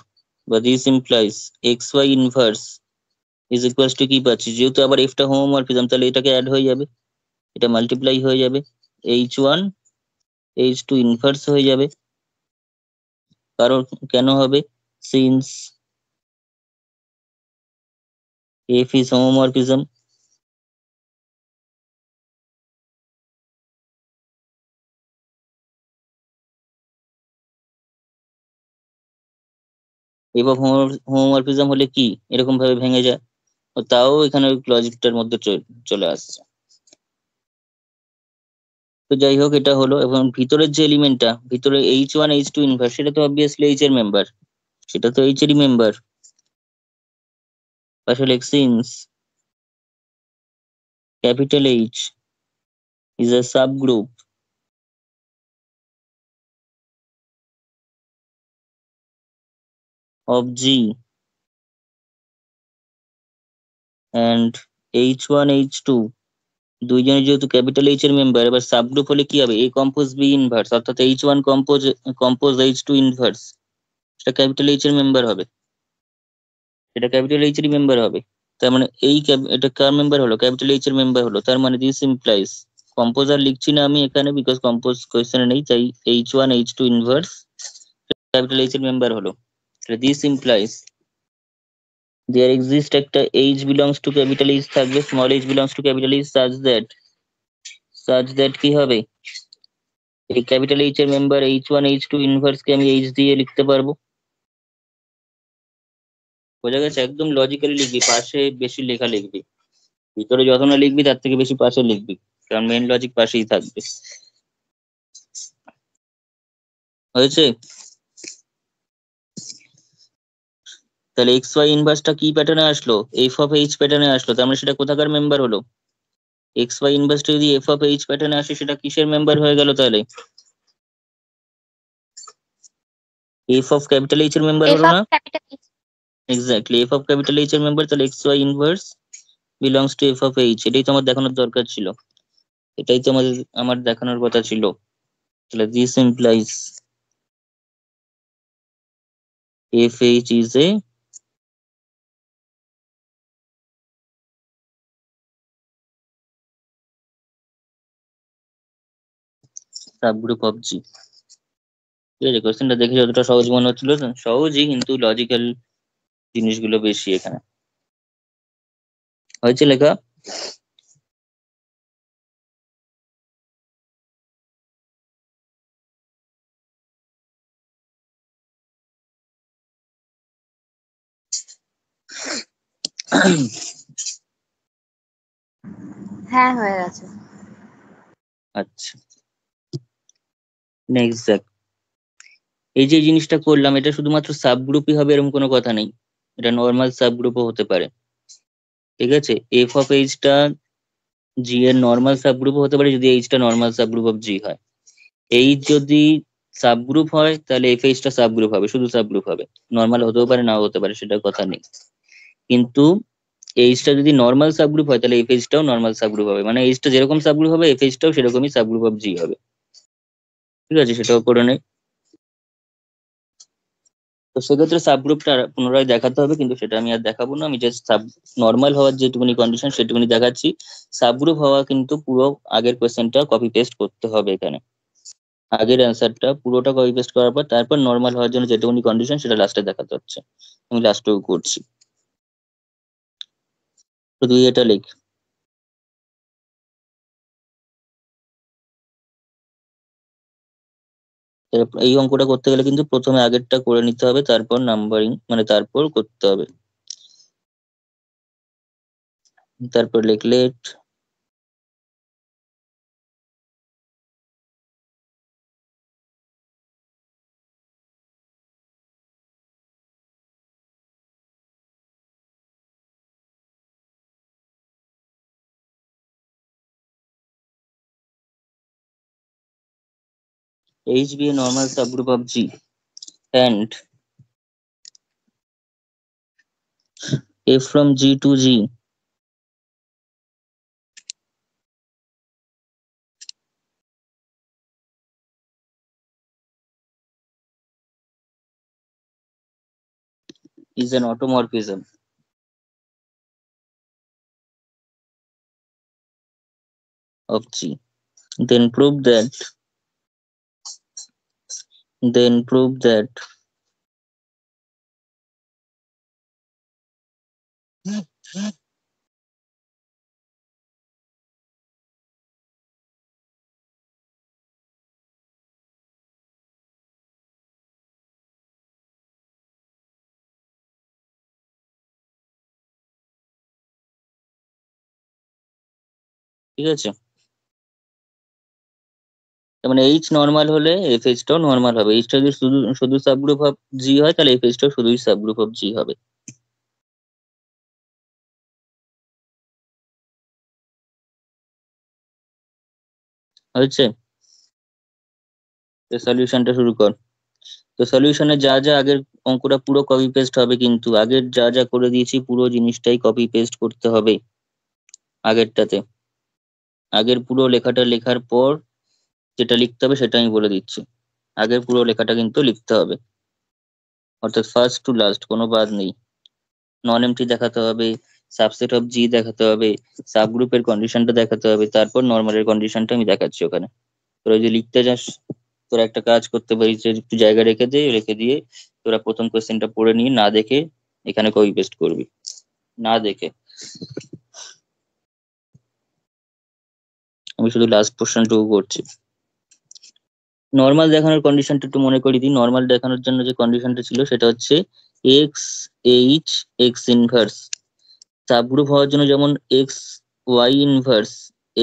বা this implies X Y inverse is equals to কি পাচ্ছি, যেহেতু আবার এফটা হোমোমরফিজম, তাহলে এটাকে অ্যাড হয়ে যাবে, এটা মাল্টিপ্লাই হয়ে যাবে, H one H two inverse হয়ে যাবে। কারণ কেন হবে, সিন্স এফ ইজ হোমোমরফিজম। এবার হোমোমরফিজম হলে কি এরকম ভাবে ভেঙে যায়, ও তাও এখানে লজিকটার মধ্যে চলে আসছে। তো যাই হোক, এটা হলো, এবং ভিতরের যে এলিমেন্টটা ভিতরে H one H two inverse, সেটা তো অবভিয়াসলি এইচ এর মেম্বার, সেটা তো এইচ এরই মেম্বার। আসলে since capital H is a subgroup of G and H one H two, দুইজনের যেহেতু ক্যাপিটাল এইচ এর মেম্বার, এবার সাবগ্রুপ হলে কি হবে, এ কম্পোজ বি ইনভার্স, অর্থাৎ H one compose H two inverse, সেটা ক্যাপিটাল এইচ এর মেম্বার হবে, সেটা ক্যাপিটাল এইচ এর মেম্বার হবে। তার মানে এটা কার মেম্বার হলো, ক্যাপিটাল এইচ এর মেম্বার হলো। তার মানে দিস ইমপ্লাইজ, কম্পোজ আর লিখছি না আমি এখানে, বিকজ কম্পোজ কোয়েশ্চেনে নেই, তাই H one H two inverse capital H এর মেম্বার হলো। দিস ইমপ্লাইজ দেয়ার এক্সিস্ট একটা H belongs to capital H থাকবে, small H belongs to capital H, such that কি হবে, এই ক্যাপিটাল এইচ এর member H one H two inverse কে আমি এইচ দিয়ে লিখতে পারবো। বোঝা গেছে, একদম লজিক্যালি লিখবি, পাশে বেশি লেখা লিখবি, ভিতরে যত না লিখবি তার থেকে বেশি পাশে লিখবি, কারণ মেইন লজিক পাশেই থাকবে। হয়েছে? তাহলে এক্স ওয়াই ইনভার্সটা কি প্যাটার্নে আসলো, এফ অফ এইচ প্যাটার্নে আসলো, তার মানে সেটা কোথাকার মেম্বার হলো? এক্স ওয়াই ইনভার্সটা যদি এফ অফ এইচ প্যাটার্নে আসে সেটা কিসের মেম্বার হয়ে গেল তাহলে? এফ অফ ক্যাপিটাল এইচ এর মেম্বার এফ হলো অফ না? Capital exactly, F of capital H এর মেম্বার, তাহলে X Y inverse belongs to F of H, এটাই তো আমার দেখানোর দরকার ছিল, এটাই তো আমার দেখানোর কথা ছিল। তাহলে this implies F H is a subgroup of G. ঠিক আছে, কোশ্চেনটা দেখে যতটা সহজ মনে হচ্ছিল, সহজই কিন্তু লজিক্যাল জিনিসগুলো বেশি এখানে হয়েছে লেখা। হ্যাঁ হয়ে গেছে। আচ্ছা, নেক্সট দেখ, এই যে জিনিসটা করলাম এটা শুধুমাত্র সাবগ্রুপই হবে এরকম কোনো কথা নেই, এটা নর্মাল সাবগ্রুপও হতে পারে। ঠিক আছে, এফ অফ এইচটা জি এর নর্মাল সাবগ্রুপও হতে পারে যদি এইচটা নর্মাল সাবগ্রুপ অফ জি হয়। এইচ যদি সাবগ্রুপ হয় তাহলে এফ এইচটা সাবগ্রুপ হবে, শুধু সাবগ্রুপ হবে, নর্মাল হতেও পারে নাও হতে পারে, সেটার কথা নেই। কিন্তু এইচটা যদি নর্মাল সাবগ্রুপ হয় তাহলে এফ এইচটাও নর্মাল সাবগ্রুপ হবে, মানে এইচটা যেরকম সাবগ্রুপ হবে এফ এইচটাও সেরকমই সাবগ্রুপ অফ জি হবে। ঠিক আছে, সেটাও করে নেই। তো সেক্ষেত্রে সাবগ্রুপটা পুনরায় দেখাতে হবে, কিন্তু সেটা আমি আর দেখাবো না, আমি জাস্ট সাব নর্মাল হওয়ার যেটুকুনি কন্ডিশন সেটুকুনি দেখাচ্ছি। সাবগ্রুপ হওয়া কিন্তু পুরো আগের কোয়েশ্চেনটা কপি পেস্ট করতে হবে এখানে, আগের অ্যান্সারটা পুরোটা কপি পেস্ট করার পর তারপর নর্মাল হওয়ার জন্য যেটুকুনি কন্ডিশন সেটা লাস্টে দেখাতে হচ্ছে, আমি লাস্টেও করছি। তো তুই এটা লিখ। এই অঙ্কটা করতে গেলে কিন্তু প্রথমে আগেরটা করে নিতে হবে, তারপর নাম্বারিং মানে তারপর করতে হবে। তারপর লিখলে H be a normal subgroup of G and F from G to G is an automorphism of G. Then prove that then prove that ঠিক আছে, তার মানে এইচ নর্মাল হলে এফ এইচটাও নর্মাল হবে, এইচটা যদি শুধু শুধু সাবগ্রুপ অফ জি হয় তাহলে এফ এইচটাও শুধুই সাবগ্রুপ অফ জি হবে। হয়েছে, তো সলিউশনটা শুরু কর। তো সলিউশনে যা যা আগের অঙ্কটা পুরো কপি পেস্ট হবে, কিন্তু আগের যা যা করে দিয়েছি পুরো জিনিসটাই কপি পেস্ট করতে হবে আগেরটাতে। আগের পুরো লেখাটা লেখার পর যেটা লিখতে হবে সেটা আমি বলে দিচ্ছি, আগের পুরো লেখাটা কিন্তু লিখতে হবে, অর্থাৎ ফার্স্ট টু লাস্ট কোনো বাদ নেই। নন এমটি দেখাতে হবে, সাবসেট অফ জি দেখাতে হবে, সাবগ্রুপের কন্ডিশনটা দেখাতে হবে, তারপর নর্মালের কন্ডিশনটা আমি দেখাচ্ছি ওখানে। তোরা যদি লিখতে যাস তোরা একটা কাজ করতে পারিস যে একটু জায়গা রেখে দে, রেখে দিয়ে তোরা প্রথম কোয়েশ্চেনটা পড়ে নিয়ে না দেখে এখানে কপি পেস্ট করবি, না দেখে। আমি শুধু লাস্ট পোর্শনটুকু করছি। নর্মাল দেখানোর কন্ডিশনটা একটু মনে করি দিই, নর্মাল দেখানোর জন্য যে কন্ডিশনটা ছিল সেটা হচ্ছে X H X inverse. Subgroup হওয়ার জন্য যেমন X Y inverse,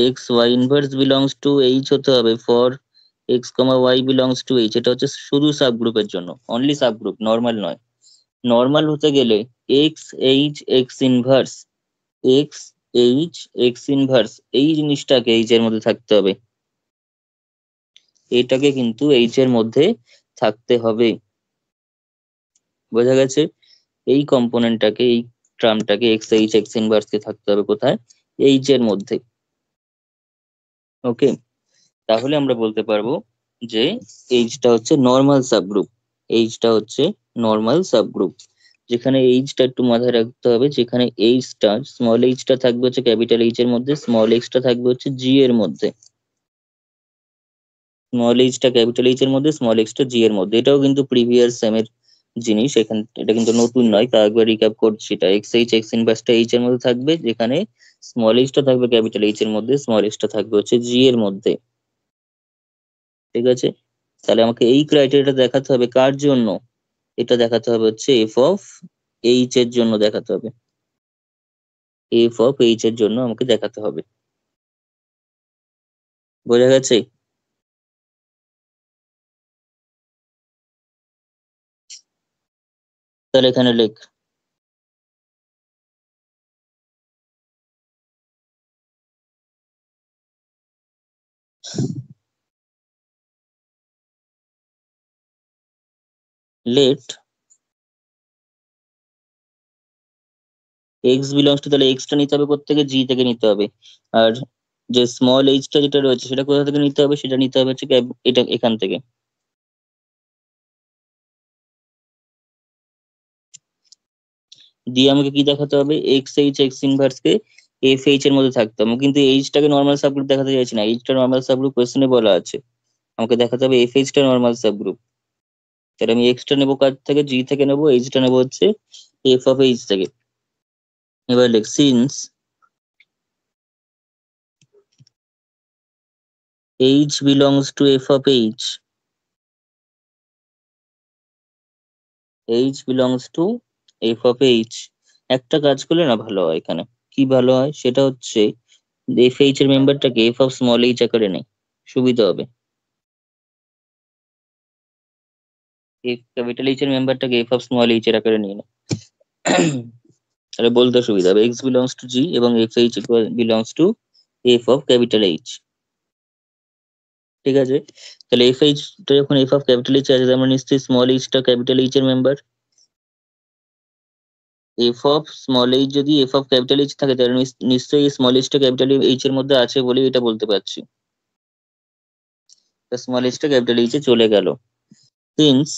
X Y inverse belongs to H হতে হবে for X comma Y belongs to H, এটা হচ্ছে শুধু সাবগ্রুপের জন্য, অনলি সাবগ্রুপ, নর্মাল নয়। নর্মাল হতে গেলে X H X inverse, X H X inverse এই জিনিসটাকে এইচ এর মধ্যে থাকতে হবে, এটাকে কিন্তু এইচ এর মধ্যে থাকতে হবে। বোঝা গেছে? এই কম্পোনেন্টটাকে, এই টার্মটাকে এক্স এইচ এক্স ইনভার্স কে থাকতে হবে কোথায়? এইচ এর মধ্যে। ওকে, তাহলে আমরা বলতে পারবো যে এইচটা হচ্ছে নর্মাল সাবগ্রুপ, এইচটা হচ্ছে নর্মাল সাবগ্রুপ। যেখানে এইচটা একটু মাথায় রাখতে হবে, যেখানে এইচটা স্মল এইচটা থাকবে হচ্ছে ক্যাপিটাল এইচ এর মধ্যে, স্মল এইচটা থাকবে হচ্ছে জি এর মধ্যে। স্মল এইচটা ক্যাপিটাল এইচ এর মধ্যে, স্মল এক্সটা জি এর মধ্যে। এটাও কিন্তু প্রিভিয়াস সেমের জিনিস, এখানে এটা কিন্তু নতুন নয়, তা একবার রিক্যাপ করছি। এটা এক্স এইচ এক্স ইনভার্সটা এইচ এর মধ্যে থাকবে, যেখানে স্মল এইচটা থাকবে ক্যাপিটাল এইচ এর মধ্যে, স্মল এক্সটা থাকবে হচ্ছে জি এর মধ্যে। ঠিক আছে, তাহলে আমাকে এই ক্রাইটেরিয়াটা দেখাতে হবে কার জন্য? এটা দেখাতে হবে হচ্ছে এফ অফ এইচ এর জন্য দেখাতে হবে, এফ অফ এইচ এর জন্য আমাকে দেখাতে হবে। বোঝা গেছে? তাহলে এখানে লেখ লেট এক্স বিলংস টু, তাহলে এক্সটা নিতে হবে কোথা থেকে? জি থেকে নিতে হবে। আর যে স্মল এইচটা যেটা রয়েছে সেটা কোথা থেকে নিতে হবে? সেটা নিতে হবে হচ্ছে এটা এখান থেকে। দিয়ে আমাকে কি দেখাতে হবে? X H X inverse K F H এর মধ্যে থাকতে হবে, কিন্তু এইচটাকে নর্মাল সাবগ্রুপ দেখাতে চাইছি না, এইচটা নর্মাল সাবগ্রুপ কোশ্চেনে বলা আছে, আমাকে দেখাতে হবে এফ এইচটা নর্মাল সাবগ্রুপ। তাহলে আমি এক্সটা নেবো কার থেকে? জি থেকে নেবো, এইচটা নেবো হচ্ছে এফ অফ এইচ থেকে। এবার লেখ since H belongs to F of H, H belongs to F of H. একটা কাজ করলে না ভালো হয় এখানে। কি ভালো হয়? সেটা হচ্ছে এফ এইচ এর মেম্বারটাকে এফ অফ স্মল এইচ আকারে নেই, সুবিধা হবে। এফ ক্যাপিটাল এইচ এর মেম্বারটাকে এফ অফ স্মল এইচ এর আকারে নিয়ে না, তাহলে বলতে সুবিধা হবে। এক্স বিলংস টু জি এবং F H belongs to F of capital H. ঠিক আছে, তাহলে এফ এইচটা যখন এফ অফ ক্যাপিটাল এইচ আছে, তার মানে নিশ্চয়ই স্মল এইচটা ক্যাপিটাল এইচ এর member. F of small H যদি এফ অফ ক্যাপিটাল এইচ থাকে, তাহলে নিশ্চয়ই স্মল এইচটা ক্যাপিটাল এইচ এর মধ্যে আছে বলে এটা বলতে পারছি। স্মল এইচটা ক্যাপিটাল এইচ এ চলে গেল। সিন্স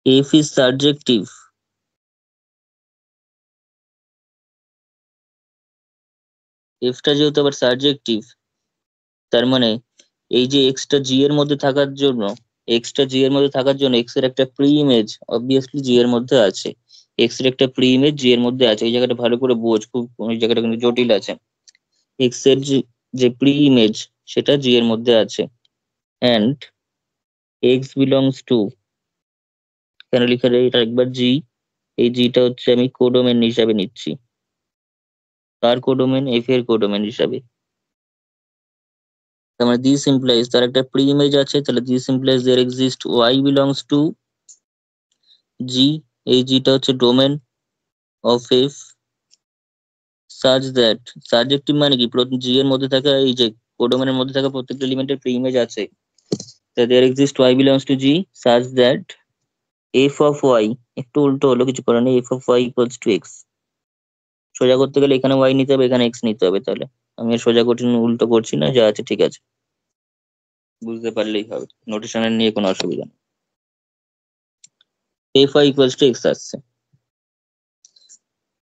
এফ ইজ সাবজেক্টিভ, এফটা যেহেতু আবার সাবজেক্টিভ, তার মানে এই যে এক্সটা জি এর মধ্যে থাকার জন্য, এক্সটা জি এর মধ্যে থাকার জন্য এক্স এর একটা প্রি ইমেজ অবভিয়াসলি জি এর মধ্যে আছে, এক্স এর একটা প্রি ইমেজ জি এর মধ্যে আছে। এই জায়গাটা ভালো করে বোঝ, খুব ওই জায়গাটা কিন্তু জটিল আছে। এক্স এর যে প্রি ইমেজ সেটা জি এর মধ্যে আছে, অ্যান্ড এক্স বিলংস টু, কেন লিখা যায় এটা একবার জি, এই জিটা হচ্ছে আমি কোডোমেন হিসাবে নিচ্ছি। কার কোডোমেন? এফ এর কোডোমেন হিসাবে। তার মানে দিস ইমপ্লাইজ তার একটা প্রি ইমেজ আছে, তাহলে this implies there exist Y belongs to G, এই জিটা হচ্ছে domain of F such that, surjective মানে কি? জি এর মধ্যে থাকা এই যে কোডোমেনের মধ্যে থাকা প্রত্যেকটা এলিমেন্টের প্রি ইমেজ আছে, there exist Y belongs to g such that f of y, একটু উল্টো হলো, কিছু করার নেই, f of y equals to x. সোজা করতে গেলে এখানে ওয়াই নিতে হবে, এখানে এক্স নিতে হবে, তাহলে আমি আর সোজা করছি না, উল্টো করছি না, যা আছে ঠিক আছে, বুঝতে পারলেই হবে, নোটেশনের নিয়ে কোনো অসুবিধা নেই। F Y equals to X আসছে।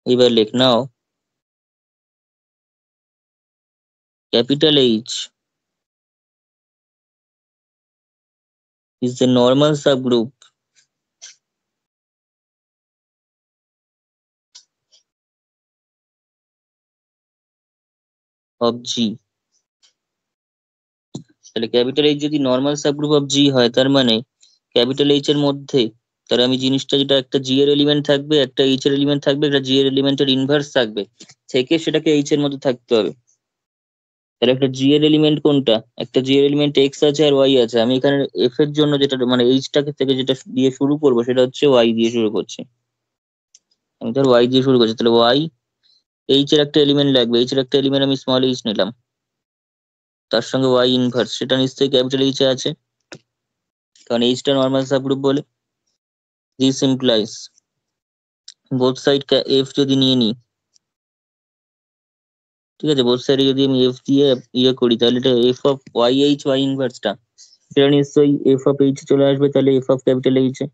এবার লেখ নাও capital H is the normal subgroup of G। তাহলে ক্যাপিটাল এইচ যদি নর্মাল সাবগ্রুপ অফ জি হয়, তার মানে ক্যাপিটাল এইচ এর মধ্যে, তাহলে আমি জিনিসটা যেটা একটা জি এর এলিমেন্ট থাকবে, একটা এইচ এর এলিমেন্ট থাকবে, একটা জি এর এলিমেন্টের ইনভার্স থাকবে, থেকে সেটাকে এইচ এর মধ্যে থাকতে হবে। তাহলে একটা জি এর এলিমেন্ট কোনটা? একটা জি এর এলিমেন্ট এক্স আছে আর ওয়াই আছে। আমি এখানে এফ এর জন্য যেটা মানে এইচটাকে থেকে যেটা দিয়ে শুরু করবো সেটা হচ্ছে ওয়াই দিয়ে শুরু করছি। আমি ধর ওয়াই দিয়ে শুরু করছি, তাহলে ওয়াই এইচ এর একটা এলিমেন্ট লাগবে। এইচ এর একটা এলিমেন্ট আমি স্মল এইচ নিলাম, তার সঙ্গে ওয়াই ইনভার্স, সেটা নিশ্চয়ই ক্যাপিটাল এইচ এ আছে, কারণ এইচটা নর্মাল সাবগ্রুপ বলে। This implies both side F যদি নিয়ে নিই, ঠিক আছে, বোথ সাইডে যদি আমি এফ দিয়ে ইয়ে করি, তাহলে এটা F of Y H Y ইনভার্সটা সেটা নিশ্চয়ই এফ অফ এইচ চলে আসবে, তাহলে এফ অফ ক্যাপিটাল এইচ এ।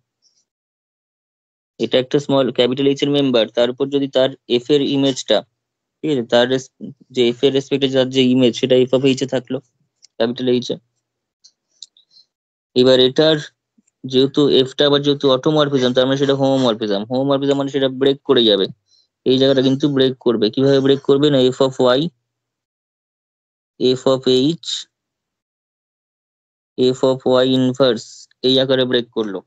এটা একটা স্মল ক্যাপিটাল এইচ এর মেম্বার, তার উপর যদি তার এফ এর ইমেজটা, ঠিক আছে, তার যে এফ এর রেসপেক্টে যার যে ইমেজ সেটা এফ অফ এইচ এ থাকলো, ক্যাপিটাল এইচ এ। এবার এটার যেহেতু এফটা আবার যেহেতু অটোমরফিজম, তার মানে সেটা হোমোমরফিজম। হোমোমরফিজম মানে সেটা ব্রেক করে যাবে, এই জায়গাটা কিন্তু ব্রেক করবে। কিভাবে ব্রেক করবে? না, f of y f of h F of y inverse এই আকারে ব্রেক করলো।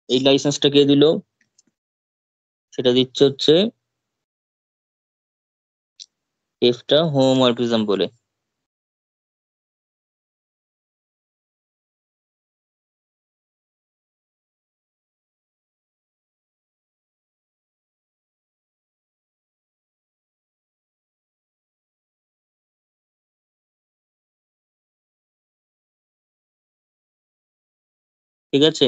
এই লাইসেন্সটা কে দিল? সেটা দিচ্ছে হচ্ছে এফটা হোমোমরফিজম বলে। ঠিক আছে,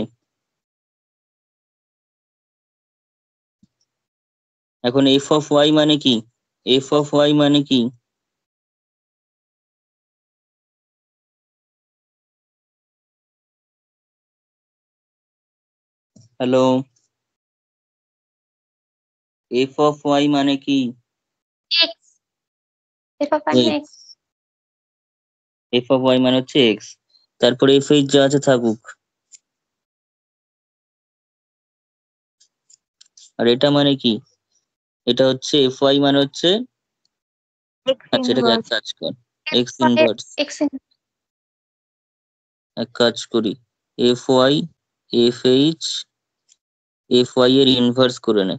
এখন এফ অফ ওয়াই মানে কি? এফ অফ ওয়াই মানে কি? হ্যালো, এফ অফ ওয়াই মানে কি? X, f of i x. F of y মানে হচ্ছে এক্স, তারপরে এফ এইচ যা আছে থাকুক। আর এটা মানে কি? এটা হচ্ছে এফ ওয়াই মানে হচ্ছে, এক্স আচ্ছা এটাকে এক ইনভার্স। কাজ কর, এক্স ইনভার্স। এক্স এক কাজ করি, f y f h f y এর ইনভার্স করে নে,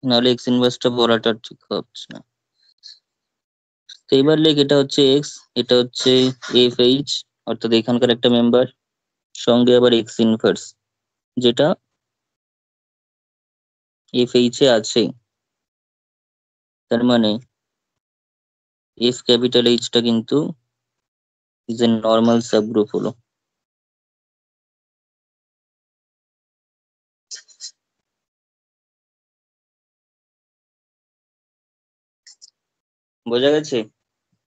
নাহলে এক্স ইনভার্সটা বলাটা ঠিক হচ্ছে না। তো এবার লেখ, এটা হচ্ছে এক্স, এটা হচ্ছে এফ এইচ, অর্থাৎ এখানকার একটা মেম্বার, সঙ্গে আবার এক্স ইনভার্স যেটা এফ এইচ এ আছে। তার মানে এফ ক্যাপিটাল এইচটা কিন্তু যে নর্মাল সাবগ্রুপ হলো। বোঝা গেছে?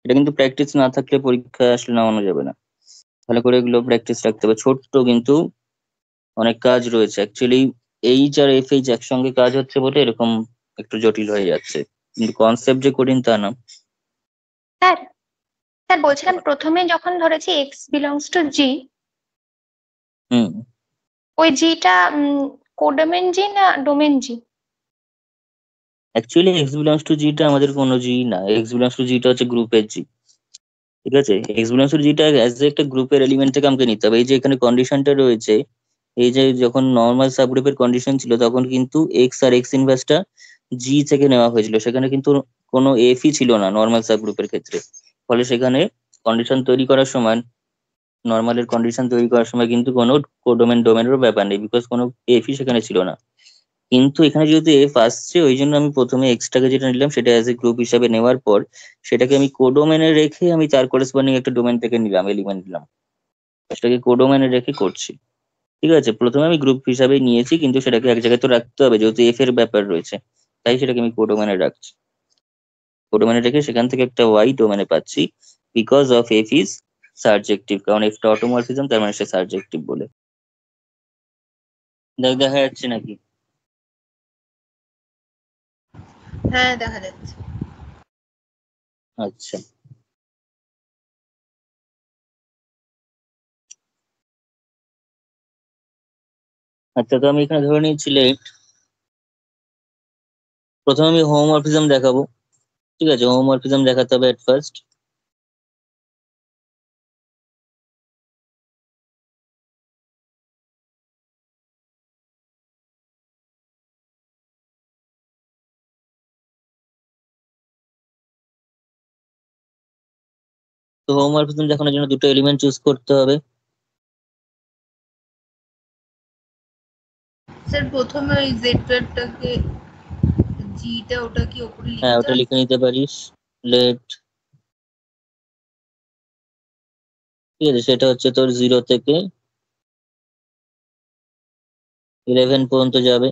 এটা কিন্তু প্র্যাকটিস না থাকলে পরীক্ষায় আসলে নামানো যাবে না। ভালো করে এগুলো প্র্যাকটিস রাখতে হবে। ছোট্ট কিন্তু অনেক কাজ রয়েছে actually. H R F H একসঙ্গে কাজ হচ্ছে বলে এরকম একটু জটিল হয়ে যাচ্ছে, কিন্তু কনসেপ্ট যে কঠিন তা না। স্যার, স্যার বলছিলাম প্রথমে যখন ধরেছি X belongs to G, hmm, ওই জিটা কোডোমেন জি না domain G? Actually X belongs to জিটা আমাদের কোনো জি না, এক্স বিলংস টু জিটা হচ্ছে গ্রুপের জি। ঠিক আছে, এক্স বিলংস টু জিটা অ্যাজ একটা গ্রুপের এলিমেন্ট থেকে আমাকে নিতে হবে। এই যে এখানে কন্ডিশনটা রয়েছে, এই যে যখন নর্মাল সাবগ্রুপের কন্ডিশন ছিল তখন কিন্তু এক্স আর এক্স ইনভার্সটা জি থেকে নেওয়া হয়েছিল, সেখানে কিন্তু কোনো এফই ছিল না নর্মাল সাবগ্রুপের ক্ষেত্রে। ফলে সেখানে কন্ডিশন তৈরি করার সময়, নর্মালের কন্ডিশন তৈরি করার সময় কিন্তু কোনো ডোমেনেরও ব্যাপার নেই, বিকজ কোনো এফই সেখানে ছিল না। কিন্তু এখানে যেহেতু এফ আসছে, ওই জন্য আমি প্রথমে এক্সটাকে যেটা নিলাম সেটা অ্যাজ এ গ্রুপ হিসাবে নেওয়ার পর সেটাকে আমি কোডোমেনে রেখে আমি তার করেসপন্ডিং একটা ডোমেন থেকে নিলাম, এলিমেন্ট নিলাম, সেটাকে কোডোমেনে রেখে করছি। ঠিক আছে, প্রথমে আমি গ্রুপ হিসাবে নিয়েছি, কিন্তু সেটাকে এক জায়গায় তো রাখতে হবে যেহেতু এফ এর ব্যাপার রয়েছে, তাই সেটাকে আমি কোডোমেনে রাখছি। কোডোমেনে রেখে সেখান থেকে একটা ওয়াই ডোমেনে পাচ্ছি, বিকজ অফ এফ ইজ সার্জেক্টিভ, কারণ এফটা অটোমরফিজম, তার মানে সে সার্জেক্টিভ বলে। দেখা যাচ্ছে নাকি? হ্যাঁ, দেখা যাচ্ছে। আচ্ছা, আচ্ছা, তো আমি এখানে ধরে নিয়েছি let, প্রথমে আমি হোমোমরফিজম দেখাবো। ঠিক আছে, হোমোমরফিজম দেখাতে হবে এট ফার্স্ট। তো হোমোমরফিজম দেখানোর জন্য দুটো এলিমেন্ট চুজ করতে হবে। স্যার প্রথমে ওই জেড ভেক্টরটাকে জিটা ওটা কি উপরে হ্যাঁ, লিখতে ওটা হবে? লিখে নিতে পারিস। লেট, ঠিক আছে, সেটা হচ্ছে তোর 0 থেকে 11 পর্যন্ত যাবে।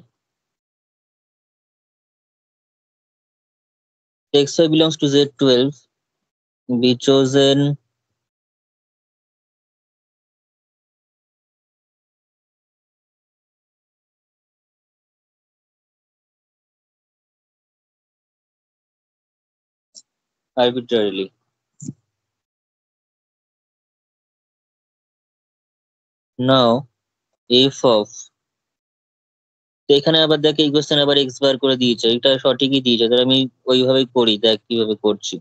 xy belongs to z12, be chosen arbitrarily. Now f of, তো এখানে আবার দেখ এই কোশ্চেন আবার এক্স বার করে দিয়েছে, এটা সঠিকই দিয়েছে, তাহলে আমি ওইভাবেই করি, দেখ কিভাবে করছি।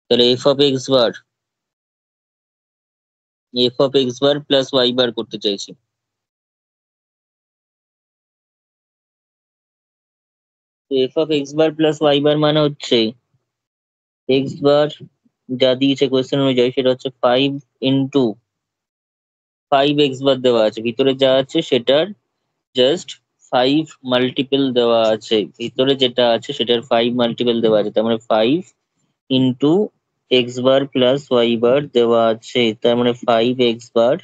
তাহলে F of X bar plus Y bar করতে চাইছি। F of X bar plus Y bar মানে হচ্ছে এক্স বার যা দিয়েছে কোয়েশ্চেন অনুযায়ী সেটা হচ্ছে 5 এক্স বার দেওয়া আছে, ভিতরে যা আছে সেটার জাস্ট 5 দেওয়া আছে, ভিতরে যেটা আছে সেটার 5 দেওয়া আছে, তার মানে 5 এক্স বার প্লাস ওয়াই বার দেওয়া আছে, তার মানে 5 x bar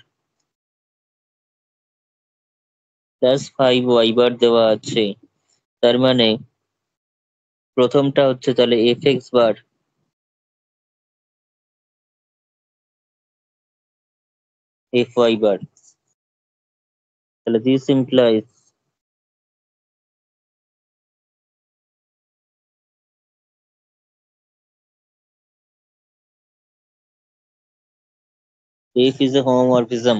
plus 5 y bar দেওয়া আছে। তার মানে প্রথমটা হচ্ছে তাহলে f(x)বার f(y)বার, তাহলে this implies f is a homomorphism।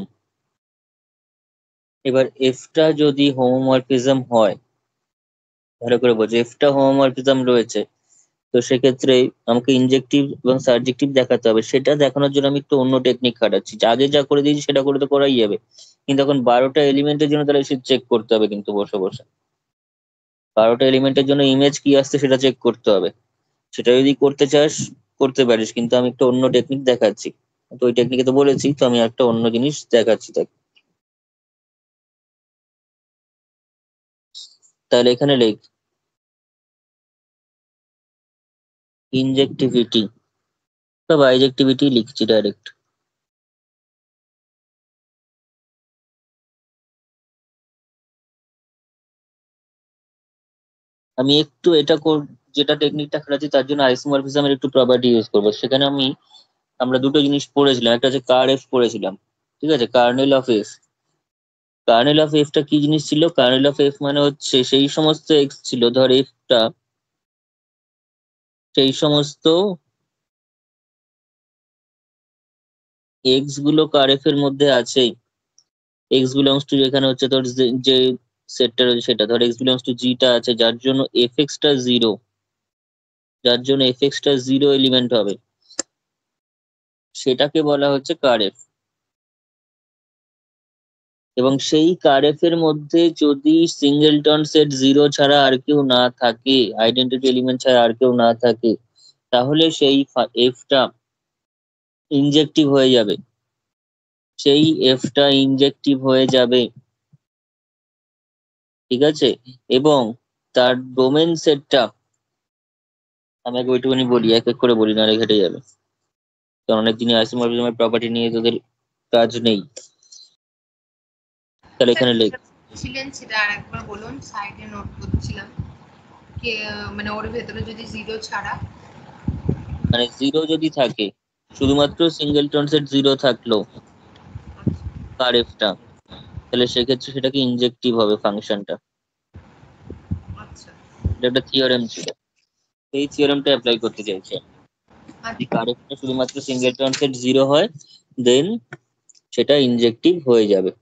এবার f টা যদি হোমোমরফিজম হয়, ভালো করে বোঝো, f টা হোমোমরফিজম রয়েছে, তো সেক্ষেত্রে আমাকে ইনজেক্টিভ এবং সার্জেক্টিভ দেখাতে হবে। সেটা দেখানোর জন্য আমি একটু অন্য টেকনিক খাটাচ্ছি, আগে যা করে দিয়েছি সেটা করে তো করাই যাবে, কিন্তু এখন 12টা এলিমেন্টের জন্য তাহলে চেক করতে হবে, কিন্তু বসে বসে 12টা এলিমেন্টের জন্য ইমেজ কি আসছে সেটা চেক করতে হবে। সেটা যদি করতে চাস করতে পারিস, কিন্তু আমি একটা অন্য টেকনিক দেখাচ্ছি। তো ওই টেকনিকে তো বলেছি, তো আমি একটা অন্য জিনিস দেখাচ্ছি তাকে। তাহলে এখানে লেখ ইনজেক্টিভিটি বা বাইজেক্টিভিটি লিখছি ডাইরেক্ট। আমি একটু যেটা টেকনিকটা খাটাচ্ছি তার জন্য আইসোমরফিজমের একটু প্রপার্টি ইউজ করবো। সেখানে আমরা দুটো জিনিস পড়েছিলাম, একটা হচ্ছে কার এফ পড়েছিলাম, ঠিক আছে, kernel of F. Kernel of এফটা কি জিনিস ছিল? কার্নেল অফ এফ মানে হচ্ছে সেই সমস্ত এক্স ছিল, ধর এফটা সেই সমস্ত এক্স গুলো কার এফ এর মধ্যে আছে। এক্স বিলংস টু, এখানে হচ্ছে তোর যে সেটটা রয়েছে সেটা, ধর এক্স বিলংস টু জিটা আছে, যার জন্য এফ এক্সটা জিরো, এলিমেন্ট হবে, সেটাকে বলা হচ্ছে কার এফ। এবং সেই কার এফ এর মধ্যে যদি সিঙ্গেলটন সেট 0 ছাড়া আর কেউ না থাকে, আইডেন্টিটি এলিমেন্ট ছাড়া আর কেউ না থাকে, তাহলে সেই এফটা ইনজেক্টিভ হয়ে যাবে, ঠিক আছে। এবং তার ডোমেন সেটটা, আমি আগে ওইটুকুনি বলি, এক এক করে বলি, না রে ঘেটে যাবে, কারণ অনেক দিনই আইসোমরফিজমের প্রপার্টি নিয়ে তোদের কাজ নেই। তাহলে স্যার এখানে লেখ, যেটা ছিলেন সেটা আরেকবার বলুন, সাইডে নোট করছিলাম। কে মানে ওর ভেতরে যদি জিরো ছাড়া? মানে 0 যদি থাকে, শুধুমাত্র সিঙ্গেলটন সেট 0 থাকলো কার এফটা, তাহলে সেক্ষেত্রে সেটাকে ইনজেক্টিভ হবে ফাংশনটা। আচ্ছা এটা একটা থিওরেম ছিল, সেই থিওরেমটা অ্যাপ্লাই করতে চাইছে। যদি আচ্ছা। কার এফটা শুধুমাত্র সিঙ্গেলটন সেট 0 হয়, দেন সেটা ইনজেক্টিভ হয়ে যাবে।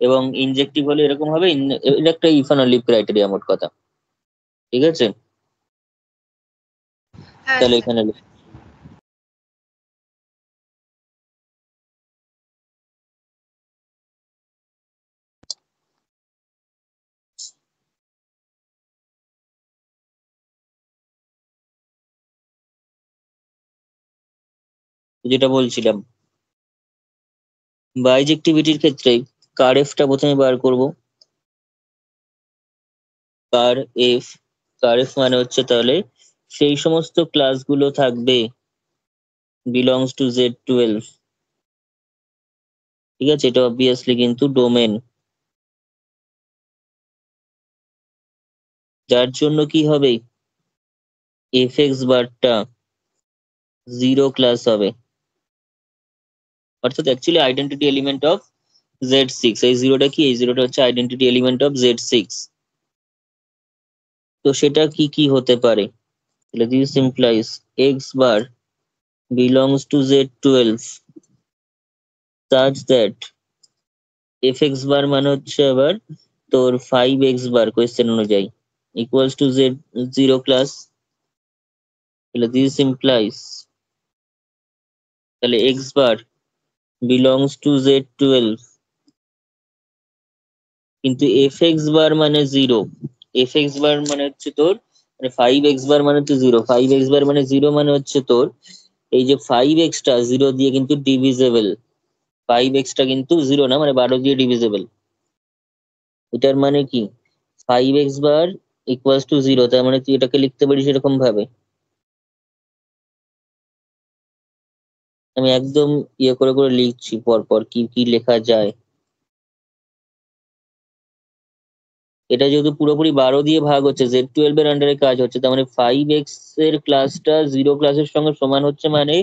এবং ইনজেক্টিভ হলে এরকম হবে, এটা একটা ইফ অ্যান্ড অনলি ক্রাইটেরিয়া, মোট কথা, ঠিক আছে। হ্যাঁ তাহলে স্যার। এখানে যেটা বলছিলাম বাইজেক্টিভিটির ক্ষেত্রে কার এফটা প্রথমে বার করব। কার এফ, কার এফ মানে হচ্ছে তাহলে সেই সমস্ত ক্লাসগুলো থাকবে বিলংস টু Z12। ঠিক আছে, এটা অবভিয়াসলি কিন্তু ডোমেন, যার জন্য কি হবে এফএক্স বারটা 0 ক্লাস হবে, অর্থাৎ actually identity element of Z6। এই জিরোটা কি, এই জিরোটা হচ্ছে আইডেন্টিটি এলিমেন্ট অফ Z6। তো সেটা কি কি হতে পারে, তাহলে this implies x bar belongs to Z12 such that fx বার মানে হচ্ছে আবার তোর 5x বার কোয়েশ্চেন অনুযায়ী equals to Z0 ক্লাস। তাহলে দিস ইমপ্লাইজ তাহলে x bar belongs to Z12 কিন্তু fx বার মানে 0, fx বার মানে হচ্ছে তোর মানে 5x বার মানে তো 0, 5x বার মানে 0 মানে হচ্ছে তোর এই যে 5x টা 0 দিয়ে কিন্তু ডিভিজেবল, 5x টা কিন্তু 0 না, মানে 12 দিয়ে ডিভিজেবল। এটার মানে কি 5x বার ইকুয়ালস টু 0, তার মানে তুই এটাকে লিখতে পারিস এরকম ভাবে। আমি একদম ইয়ে করে করে লিখছি পরপর কি কি লেখা যায়। এটা যেহেতু পুরোপুরি 12 দিয়ে ভাগ হচ্ছে, Z12 এর আন্ডারে কাজ হচ্ছে, তার মানে 5x এর ক্লাসটা 0 ক্লাসের সঙ্গে সমান হচ্ছে, মানে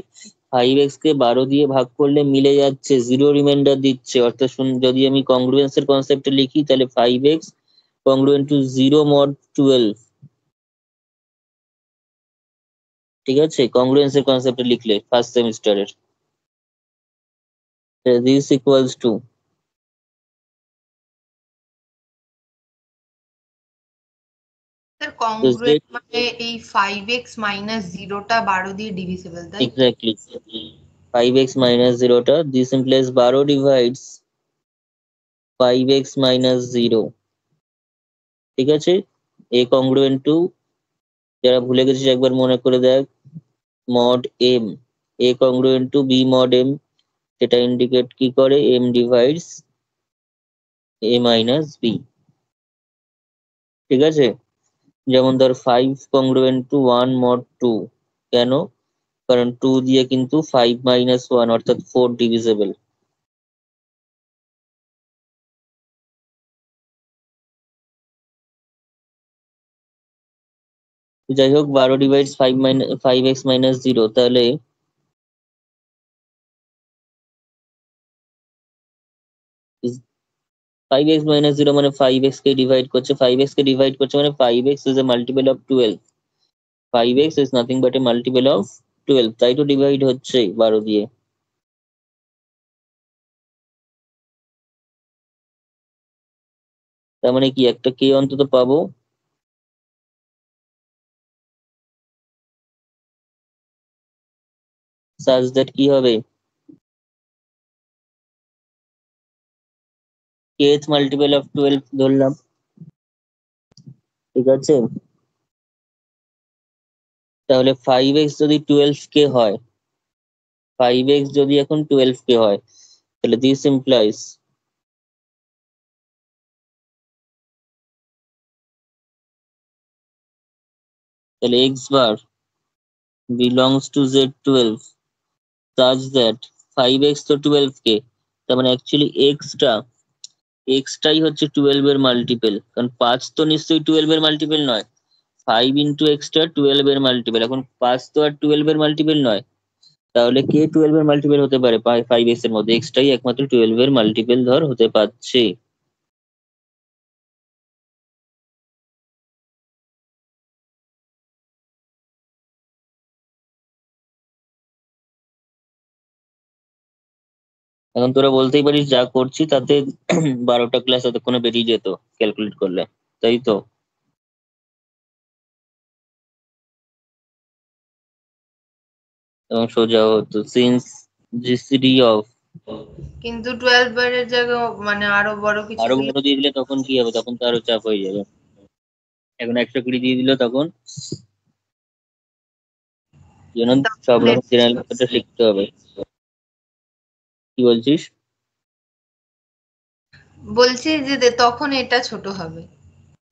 5x কে 12 দিয়ে ভাগ করলে মিলে যাচ্ছে, 0 রিমাইন্ডার দিচ্ছে। অর্থাৎ যদি আমি কংগ্রুয়েন্স এর কনসেপ্টে লিখি তাহলে 5x কংগ্রুয়েন্ট টু 0 mod 12। ঠিক আছে, কংগ্রুয়েন্স এর কনসেপ্টে লিখলে ফার্স্ট সেমিস্টারের this equals to sir congruent মানে এই 5x মাইনাস 0টা 12 দিয়ে ডিভিজিবল, তাই? এক্স্যাক্টলি 5x মাইনাস 0টা, this implies 12 divides 5x minus 0। ঠিক আছে, এ কংগ্রুয়েন্ট টু, যারা ভুলে গেছিস একবার মনে করে দেখ, মড এম, এ কংগ্রুয়েন্ট টু বি মড এম, সেটা ইন্ডিকেট কি করে এম ডিভাইডস এ মাইনাস বি। ঠিক আছে, যেমন ধর 5 কংগ্রুয়েন্ট টু 1 মড 2, কেন, কারণ 2 দিয়ে কিন্তু 5 মাইনাস 1 অর্থাৎ 4 ডিভিজেবল। যাই হোক 12 ডিভাইডস 5x মাইনাস 0, তাহলে 5x মাইনাস 0 মানে 5x কে ডিভাইড করছে, 5x কে ডিভাইড করছে মানে 5x is a multiple of 12, 5x is nothing but A multiple of 12, তাই তো ডিভাইড হচ্ছে 12 দিয়ে। তার মানে কি একটা কে অন্তত পাবো, সাজ দ্যাট কি হবে kth মাল্টিপল অফ 12 ধরলাম। ঠিক আছে, তাহলে 5x যদি 12k হয়, 5x যদি এখন 12k হয়, তাহলে দিস ইমপ্লাইজ তাহলে x bar belongs to Z12 such that 5x তো 12k, তার মানে অ্যাকচুয়ালি x টাই হচ্ছে 12 এর মাল্টিপল, কারণ 5 তো নিশ্চয়ই 12 এর মাল্টিপল নয়, 5 ইন্টু এক্সটা 12 এর মাল্টিপল, এখন 5 তো আর 12 এর মাল্টিপল নয়, তাহলে কে 12 এর মাল্টিপল হতে পারে 5x এর মধ্যে, এক্সটাই একমাত্র 12 এর মাল্টিপল ধর হতে পারছে। এখন তোরা বলতেই পারিস যা করছি তাতে 12টা ক্লাস এতক্ষণে বেরিয়ে যেত ক্যালকুলেট করলে, তাই তো? এবং সোজা হতো সিন্স জিসিডি অফ, কিন্তু 12 বারের জায়গায় মানে আরো বড় কিছু আরো দিলে বড় দিয়ে দিলে তখন কি হবে, তখন তো আরো চাপ হয়ে যাবে। এখন 120 দিয়ে দিল তখন জন্য সব রকম জেনারেল মেথডটা শিখতে হবে। কি বলছিস? বলছি যে তখন এটা ছোট হবে।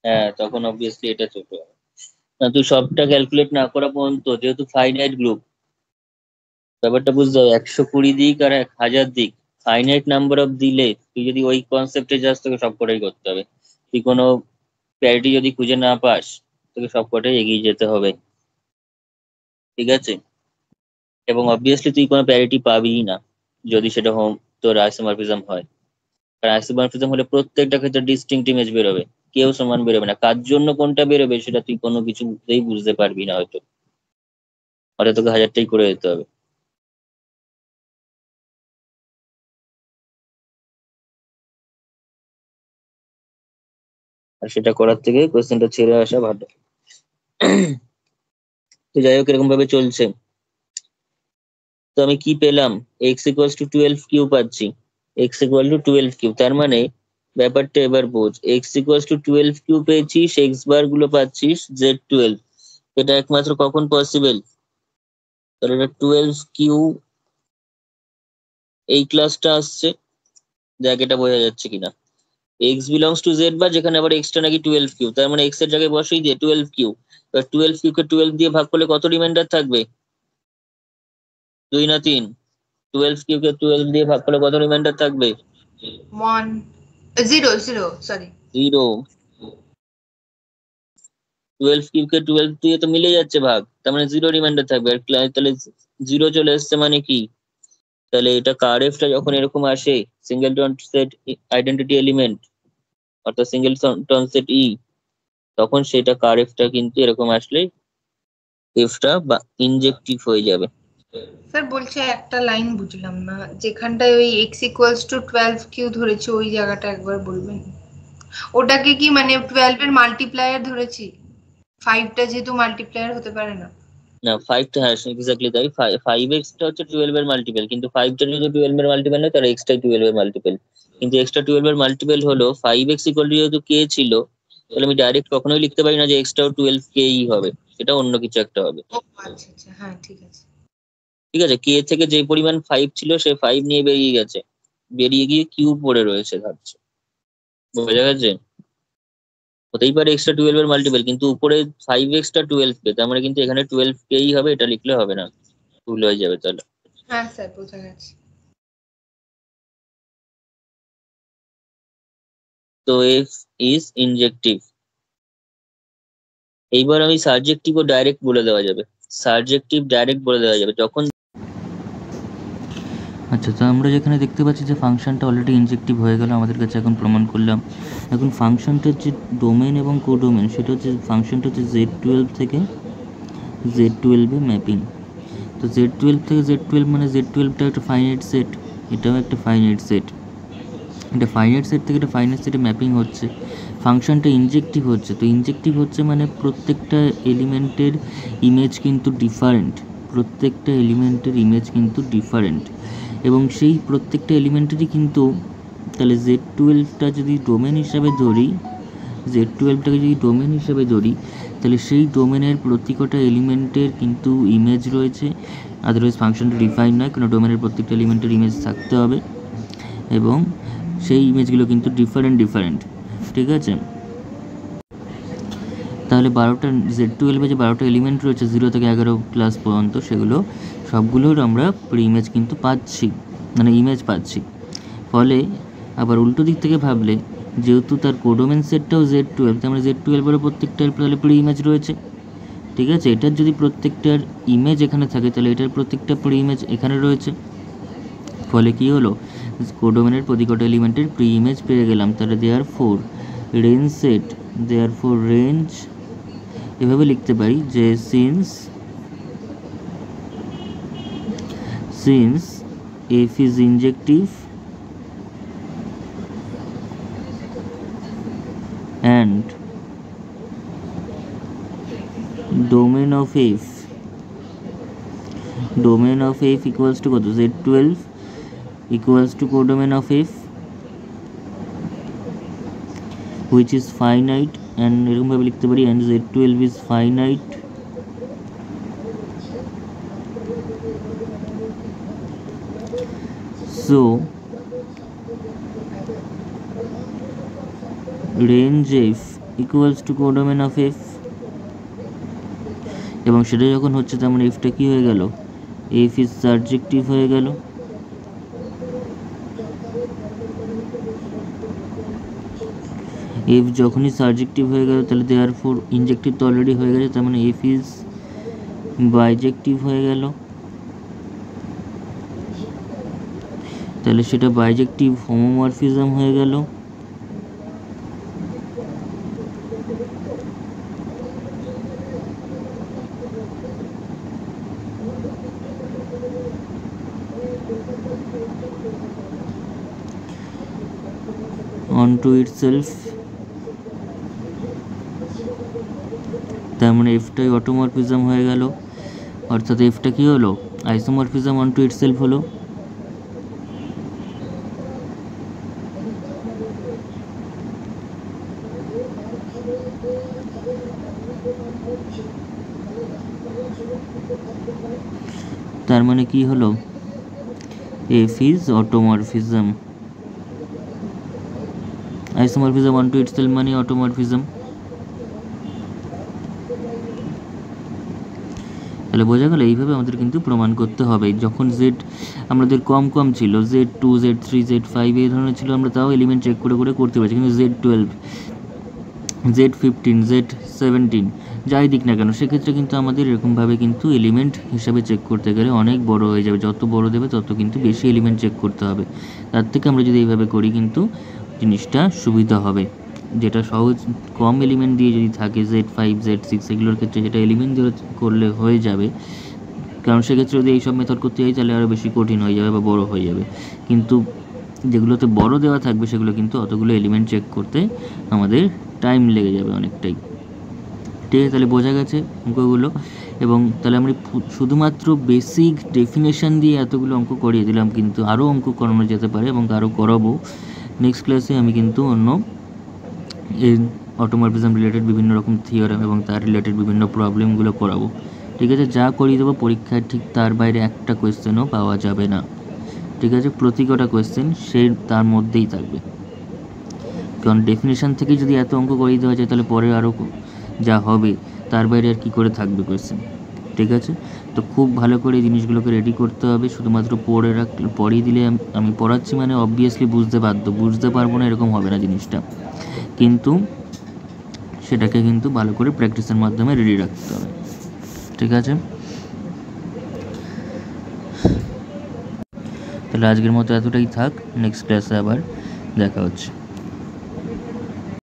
হ্যাঁ, তখন অবভিয়াসলি এটা ছোট হবে। না, তুই সবটা ক্যালকুলেট না করা পর্যন্ত, যেহেতু ফাইনাইট গ্রুপ, ব্যাপারটা বুঝতে হবে। 120 দিক আর 1000 দিক, ফাইনাইট নাম্বার অফ দিলে তুই যদি ওই কনসেপ্টে যাস, তোকে সবকটাই করতে হবে। তুই কোনো প্যারিটি যদি খুঁজে না পাস, তোকে সবকটাই এগিয়ে যেতে হবে। ঠিক আছে? এবং অবভিয়াসলি তুই কোনো প্যারিটি পাবিই না যদি সেটা হোম তোর আইসোমরফিজম হয়। কারণ আইসোমরফিজম হলে প্রত্যেকটা ক্ষেত্রে ডিস্টিংক্ট ইমেজ বেরোবে, কেউ সমান বেরোবে না। কার জন্য কোনটা বেরোবে সেটা তুই কোনো কিছুতেই বুঝতে পারবি না হয়তো, হয়তো তোকে 1000টাই করে যেতে হবে। আর সেটা করার থেকে কোয়েশ্চেনটা ছেড়ে আসা ভালো। তো যাই হোক, এরকম ভাবে চলছে। তো আমি কি পেলাম? x = 12 কিউ পাচ্ছি। x = 12 কিউ, তার মানে ব্যাপারটা এবার বোঝ। x = 12 কিউ পেয়েছিস, এক্স বার গুলো পাচ্ছিস z12। এটা একমাত্র কখন পসিবল? তাহলে এটা 12 কিউ এই ক্লাসটা আসছে, দেখ এটা বোঝা যাচ্ছে কিনা। x বিলংস টু z বার, যেখানে আবার এক্সটা নাকি 12 কিউ, তার মানে এক্স এর জায়গায় বসেই দিয়ে 12 কিউ। এবার 12 কিউ কে 12 দিয়ে ভাগ করলে কত রিমাইন্ডার থাকবে? 2 না 3? 12 কিউ কে 12 দিয়ে ভাগ করলে কত রিমাইন্ডার থাকবে? 1 0 0 সরি 0। 12কিউ কে 12 দিয়ে তো মিলে যাচ্ছে ভাগ, তার মানে 0 রিমাইন্ডার থাকবে। আর তাহলে 0 চলে এসছে মানে কি? তাহলে এটা কারএফটা যখন এরকম আসে, singleton set identity element, অর্থাৎ সিঙ্গেল টন সেট ই, তখন সেটা কারএফটা কিন্তু এরকম আসলে এফটা বা ইনজেক্টিভ হয়ে যাবে। স্যার বলছে একটা লাইন বুঝলাম না, যেখানটায় ওই x = 12 কিউ ধরেছে ওই জায়গাটা একবার বলবেন। ওটাকে কি মানে 12 এর মাল্টিপ্লায়ার ধরেছি? 5টা যেহেতু মাল্টিপ্লায়ার হতে পারে না। না, 5টা, হ্যাঁ এক্স্যাক্টলি তাই। 5x টা হচ্ছে 12 এর মাল্টিপল, কিন্তু 5টা যদি 12 এর মাল্টিপল হয় তাহলে এক্সটাই 12 এর মাল্টিপল। কিন্তু এক্সট্রা 12 এর মাল্টিপল হলো 5x যেহেতু কে ছিল, তাহলে আমি ডাইরেক্ট কখনোই লিখতে পারি না যে এক্সটাও 12 কেই হবে, সেটা অন্য কিছু একটা হবে। ও আচ্ছা আচ্ছা, হ্যাঁ ঠিক আছে। ঠিক আছে, কে থেকে যে পরিমাণ 5 ছিল সে 5 নিয়ে বেরিয়ে গেছে, বেরিয়ে গিয়ে কিউ পড়ে রয়েছে ভাবছে। বোঝা গেছে? হতেই পারে এক্সট্রা 12 এর মাল্টিপল, কিন্তু উপরে 5x টা 12 কে, তার মানে কিন্তু এখানে 12 কেই হবে, এটা লিখলে হবে না, ভুল হয়ে যাবে তাহলে। হ্যাঁ স্যার বোঝা গেছে। তো এফ ইজ ইনজেক্টিভ। এইবার আমি সাবজেক্টিভও ডাইরেক্ট বলে দেওয়া যাবে, সাবজেক্টিভ ডাইরেক্ট বলে দেওয়া যাবে যখন। আচ্ছা, তো আমরা যেখানে দেখতে পাচ্ছি যে ফাংশনটা অলরেডি ইনজেক্টিভ হয়ে গেল আমাদের কাছে, এখন প্রমাণ করলাম। এখন ফাংশনটার যে ডোমেন এবং কোডোমেন, সেটা হচ্ছে ফাংশনটা হচ্ছে z12 থেকে z12 এ ম্যাপিং। তো z12 থেকে z12 মানে z12টা একটা ফাইনাইট সেট, এটাও একটা ফাইনাইট সেট। এটা ফাইনাইট সেট থেকে একটা ফাইনাইট সেটে ম্যাপিং হচ্ছে, ফাংশনটা ইনজেক্টিভ হচ্ছে। তো ইনজেক্টিভ হচ্ছে মানে প্রত্যেকটা এলিমেন্টের ইমেজ কিন্তু ডিফারেন্ট, প্রত্যেকটা এলিমেন্টের ইমেজ কিন্তু ডিফারেন্ট। এবং সেই প্রত্যেকটা এলিমেন্টেরই কিন্তু, তাহলে z12টা যদি ডোমেন হিসাবে ধরি, z12টাকে যদি ডোমেন হিসাবে ধরি, তাহলে সেই ডোমেনের প্রত্যেকটা এলিমেন্টের কিন্তু ইমেজ রয়েছে, আদারওয়াইজ ফাংশনটা ডিফাইন নয়, কারণ ডোমেনের প্রত্যেকটা এলিমেন্টের ইমেজ থাকতে হবে এবং সেই ইমেজগুলো কিন্তু ডিফারেন্ট। ঠিক আছে? তাহলে 12টা z12 যে 12টা এলিমেন্ট রয়েছে 0 থেকে 11 ক্লাস পর্যন্ত, সেগুলো সবগুলোর আমরা প্রি ইমেজ কিন্তু পাচ্ছি, মানে ইমেজ পাচ্ছি। ফলে আবার উল্টো দিক থেকে ভাবলে, যেহেতু তার কোডোমেন সেটটাও z12, তার মানে z12 প্রত্যেকটার তাহলে প্রি ইমেজ রয়েছে। ঠিক আছে? এটার যদি প্রত্যেকটার ইমেজ এখানে থাকে, তাহলে এটার প্রত্যেকটা প্রি ইমেজ এখানে রয়েছে। ফলে কি হলো, কোডোমেনের প্রতিকটা এলিমেন্টের প্রি ইমেজ পেয়ে গেলাম। তাহলে therefore range set, therefore range, এভাবে লিখতে পারি যে since f is injective and domain of f equals to কত, z12 equals to codomain of f which is finite, and এরকম ভাবে লিখতে পারি and z12 is finite So range f equals to codomain of f, এবং সেটা যখন হচ্ছে তার মানে এফটা কি হয়ে গেল, এফ ইজ সারজেক্টিভ হয়ে গেল। এফ যখনই সারজেক্টিভ হয়ে গেল তাহলে দেয়ারফর ইনজেক্টিভ তো অলরেডি হয়ে গেছে, তার মানে এফ ইজ বাইজেক্টিভ হয়ে গেল। তাহলে সেটা বাইজেক্টিভ হোমোমরফিজম হয়ে গেল। onto itself, তার মানে এফটাই অটোমরফিজম হয়ে গেল, অর্থাৎ এফটা কি হলো, আইসোমরফিজম onto itself হলো। তার মানে কি হলো, F is automorphism. Isomorphism onto itself মানে অটোমরফিজম। তাহলে বোঝা গেল এইভাবে আমাদের কিন্তু প্রমাণ করতে হবে। যখন জেড আমাদের কম কম ছিল, Z2 Z3 Z5 এই ধরনের ছিল, আমরা তাও এলিমেন্ট চেক করে করে করতে পারছি, কিন্তু Z12 Z15 Z17 যাই দিক না কেন সেক্ষেত্রে কিন্তু আমাদের এরকমভাবে কিন্তু এলিমেন্ট হিসাবে চেক করতে গেলে অনেক বড় হয়ে যাবে, যত বড় দেবে তত কিন্তু বেশি এলিমেন্ট চেক করতে হবে। তার থেকে আমরা যদি এইভাবে করি কিন্তু জিনিসটা সুবিধা হবে। যেটা সহজ কম এলিমেন্ট দিয়ে যদি থাকে Z5 Z6 এগুলোর ক্ষেত্রে যেটা এলিমেন্ট দিয়ে করলে হয়ে যাবে, কারণ সেক্ষেত্রে যদি এইসব মেথড করতে যাই তাহলে আরও বেশি কঠিন হয়ে যাবে বা বড় হয়ে যাবে। কিন্তু যেগুলোতে বড় দেওয়া থাকবে সেগুলো কিন্তু অতগুলো এলিমেন্ট চেক করতে আমাদের টাইম লেগে যাবে অনেকটাই। ঠিক আছে, তাহলে বোঝা গেছে অঙ্কগুলো। এবং তাহলে আমরা শুধুমাত্র বেসিক ডেফিনেশন দিয়ে এতগুলো অঙ্ক করিয়ে দিলাম, কিন্তু আরও অঙ্ক করানো যেতে পারে এবং আরও করাবো। নেক্সট ক্লাসে আমি কিন্তু অন্য এই অটোমরফিজম রিলেটেড বিভিন্ন রকম থিওরেম এবং তার রিলেটেড বিভিন্ন প্রবলেমগুলো করাবো। ঠিক আছে, যা করিয়ে দেবো পরীক্ষায় ঠিক তার বাইরে একটা কোয়েশ্চেনও পাওয়া যাবে না। ঠিক আছে, প্রতি কটা কোয়েশ্চেন সেই তার মধ্যেই থাকবে, কারণ ডেফিনেশন থেকে যদি এত অঙ্ক করিয়ে দেওয়া যায় তাহলে পরে আরও যা হবে তার বাইরে আর কী করে থাকবে কোয়েশ্চেন। ঠিক আছে, তো খুব ভালো করে এই জিনিসগুলোকে রেডি করতে হবে। শুধুমাত্র পড়িয়ে দিলে আমি পড়াচ্ছি মানে অবভিয়াসলি বুঝতে পারবো না এরকম হবে না জিনিসটা, কিন্তু সেটাকে কিন্তু ভালো করে প্র্যাকটিসের মাধ্যমে রেডি রাখতে হবে। ঠিক আছে, তাহলে আজকের মতো এতটাই থাক, নেক্সট ক্লাসে আবার দেখা হচ্ছে।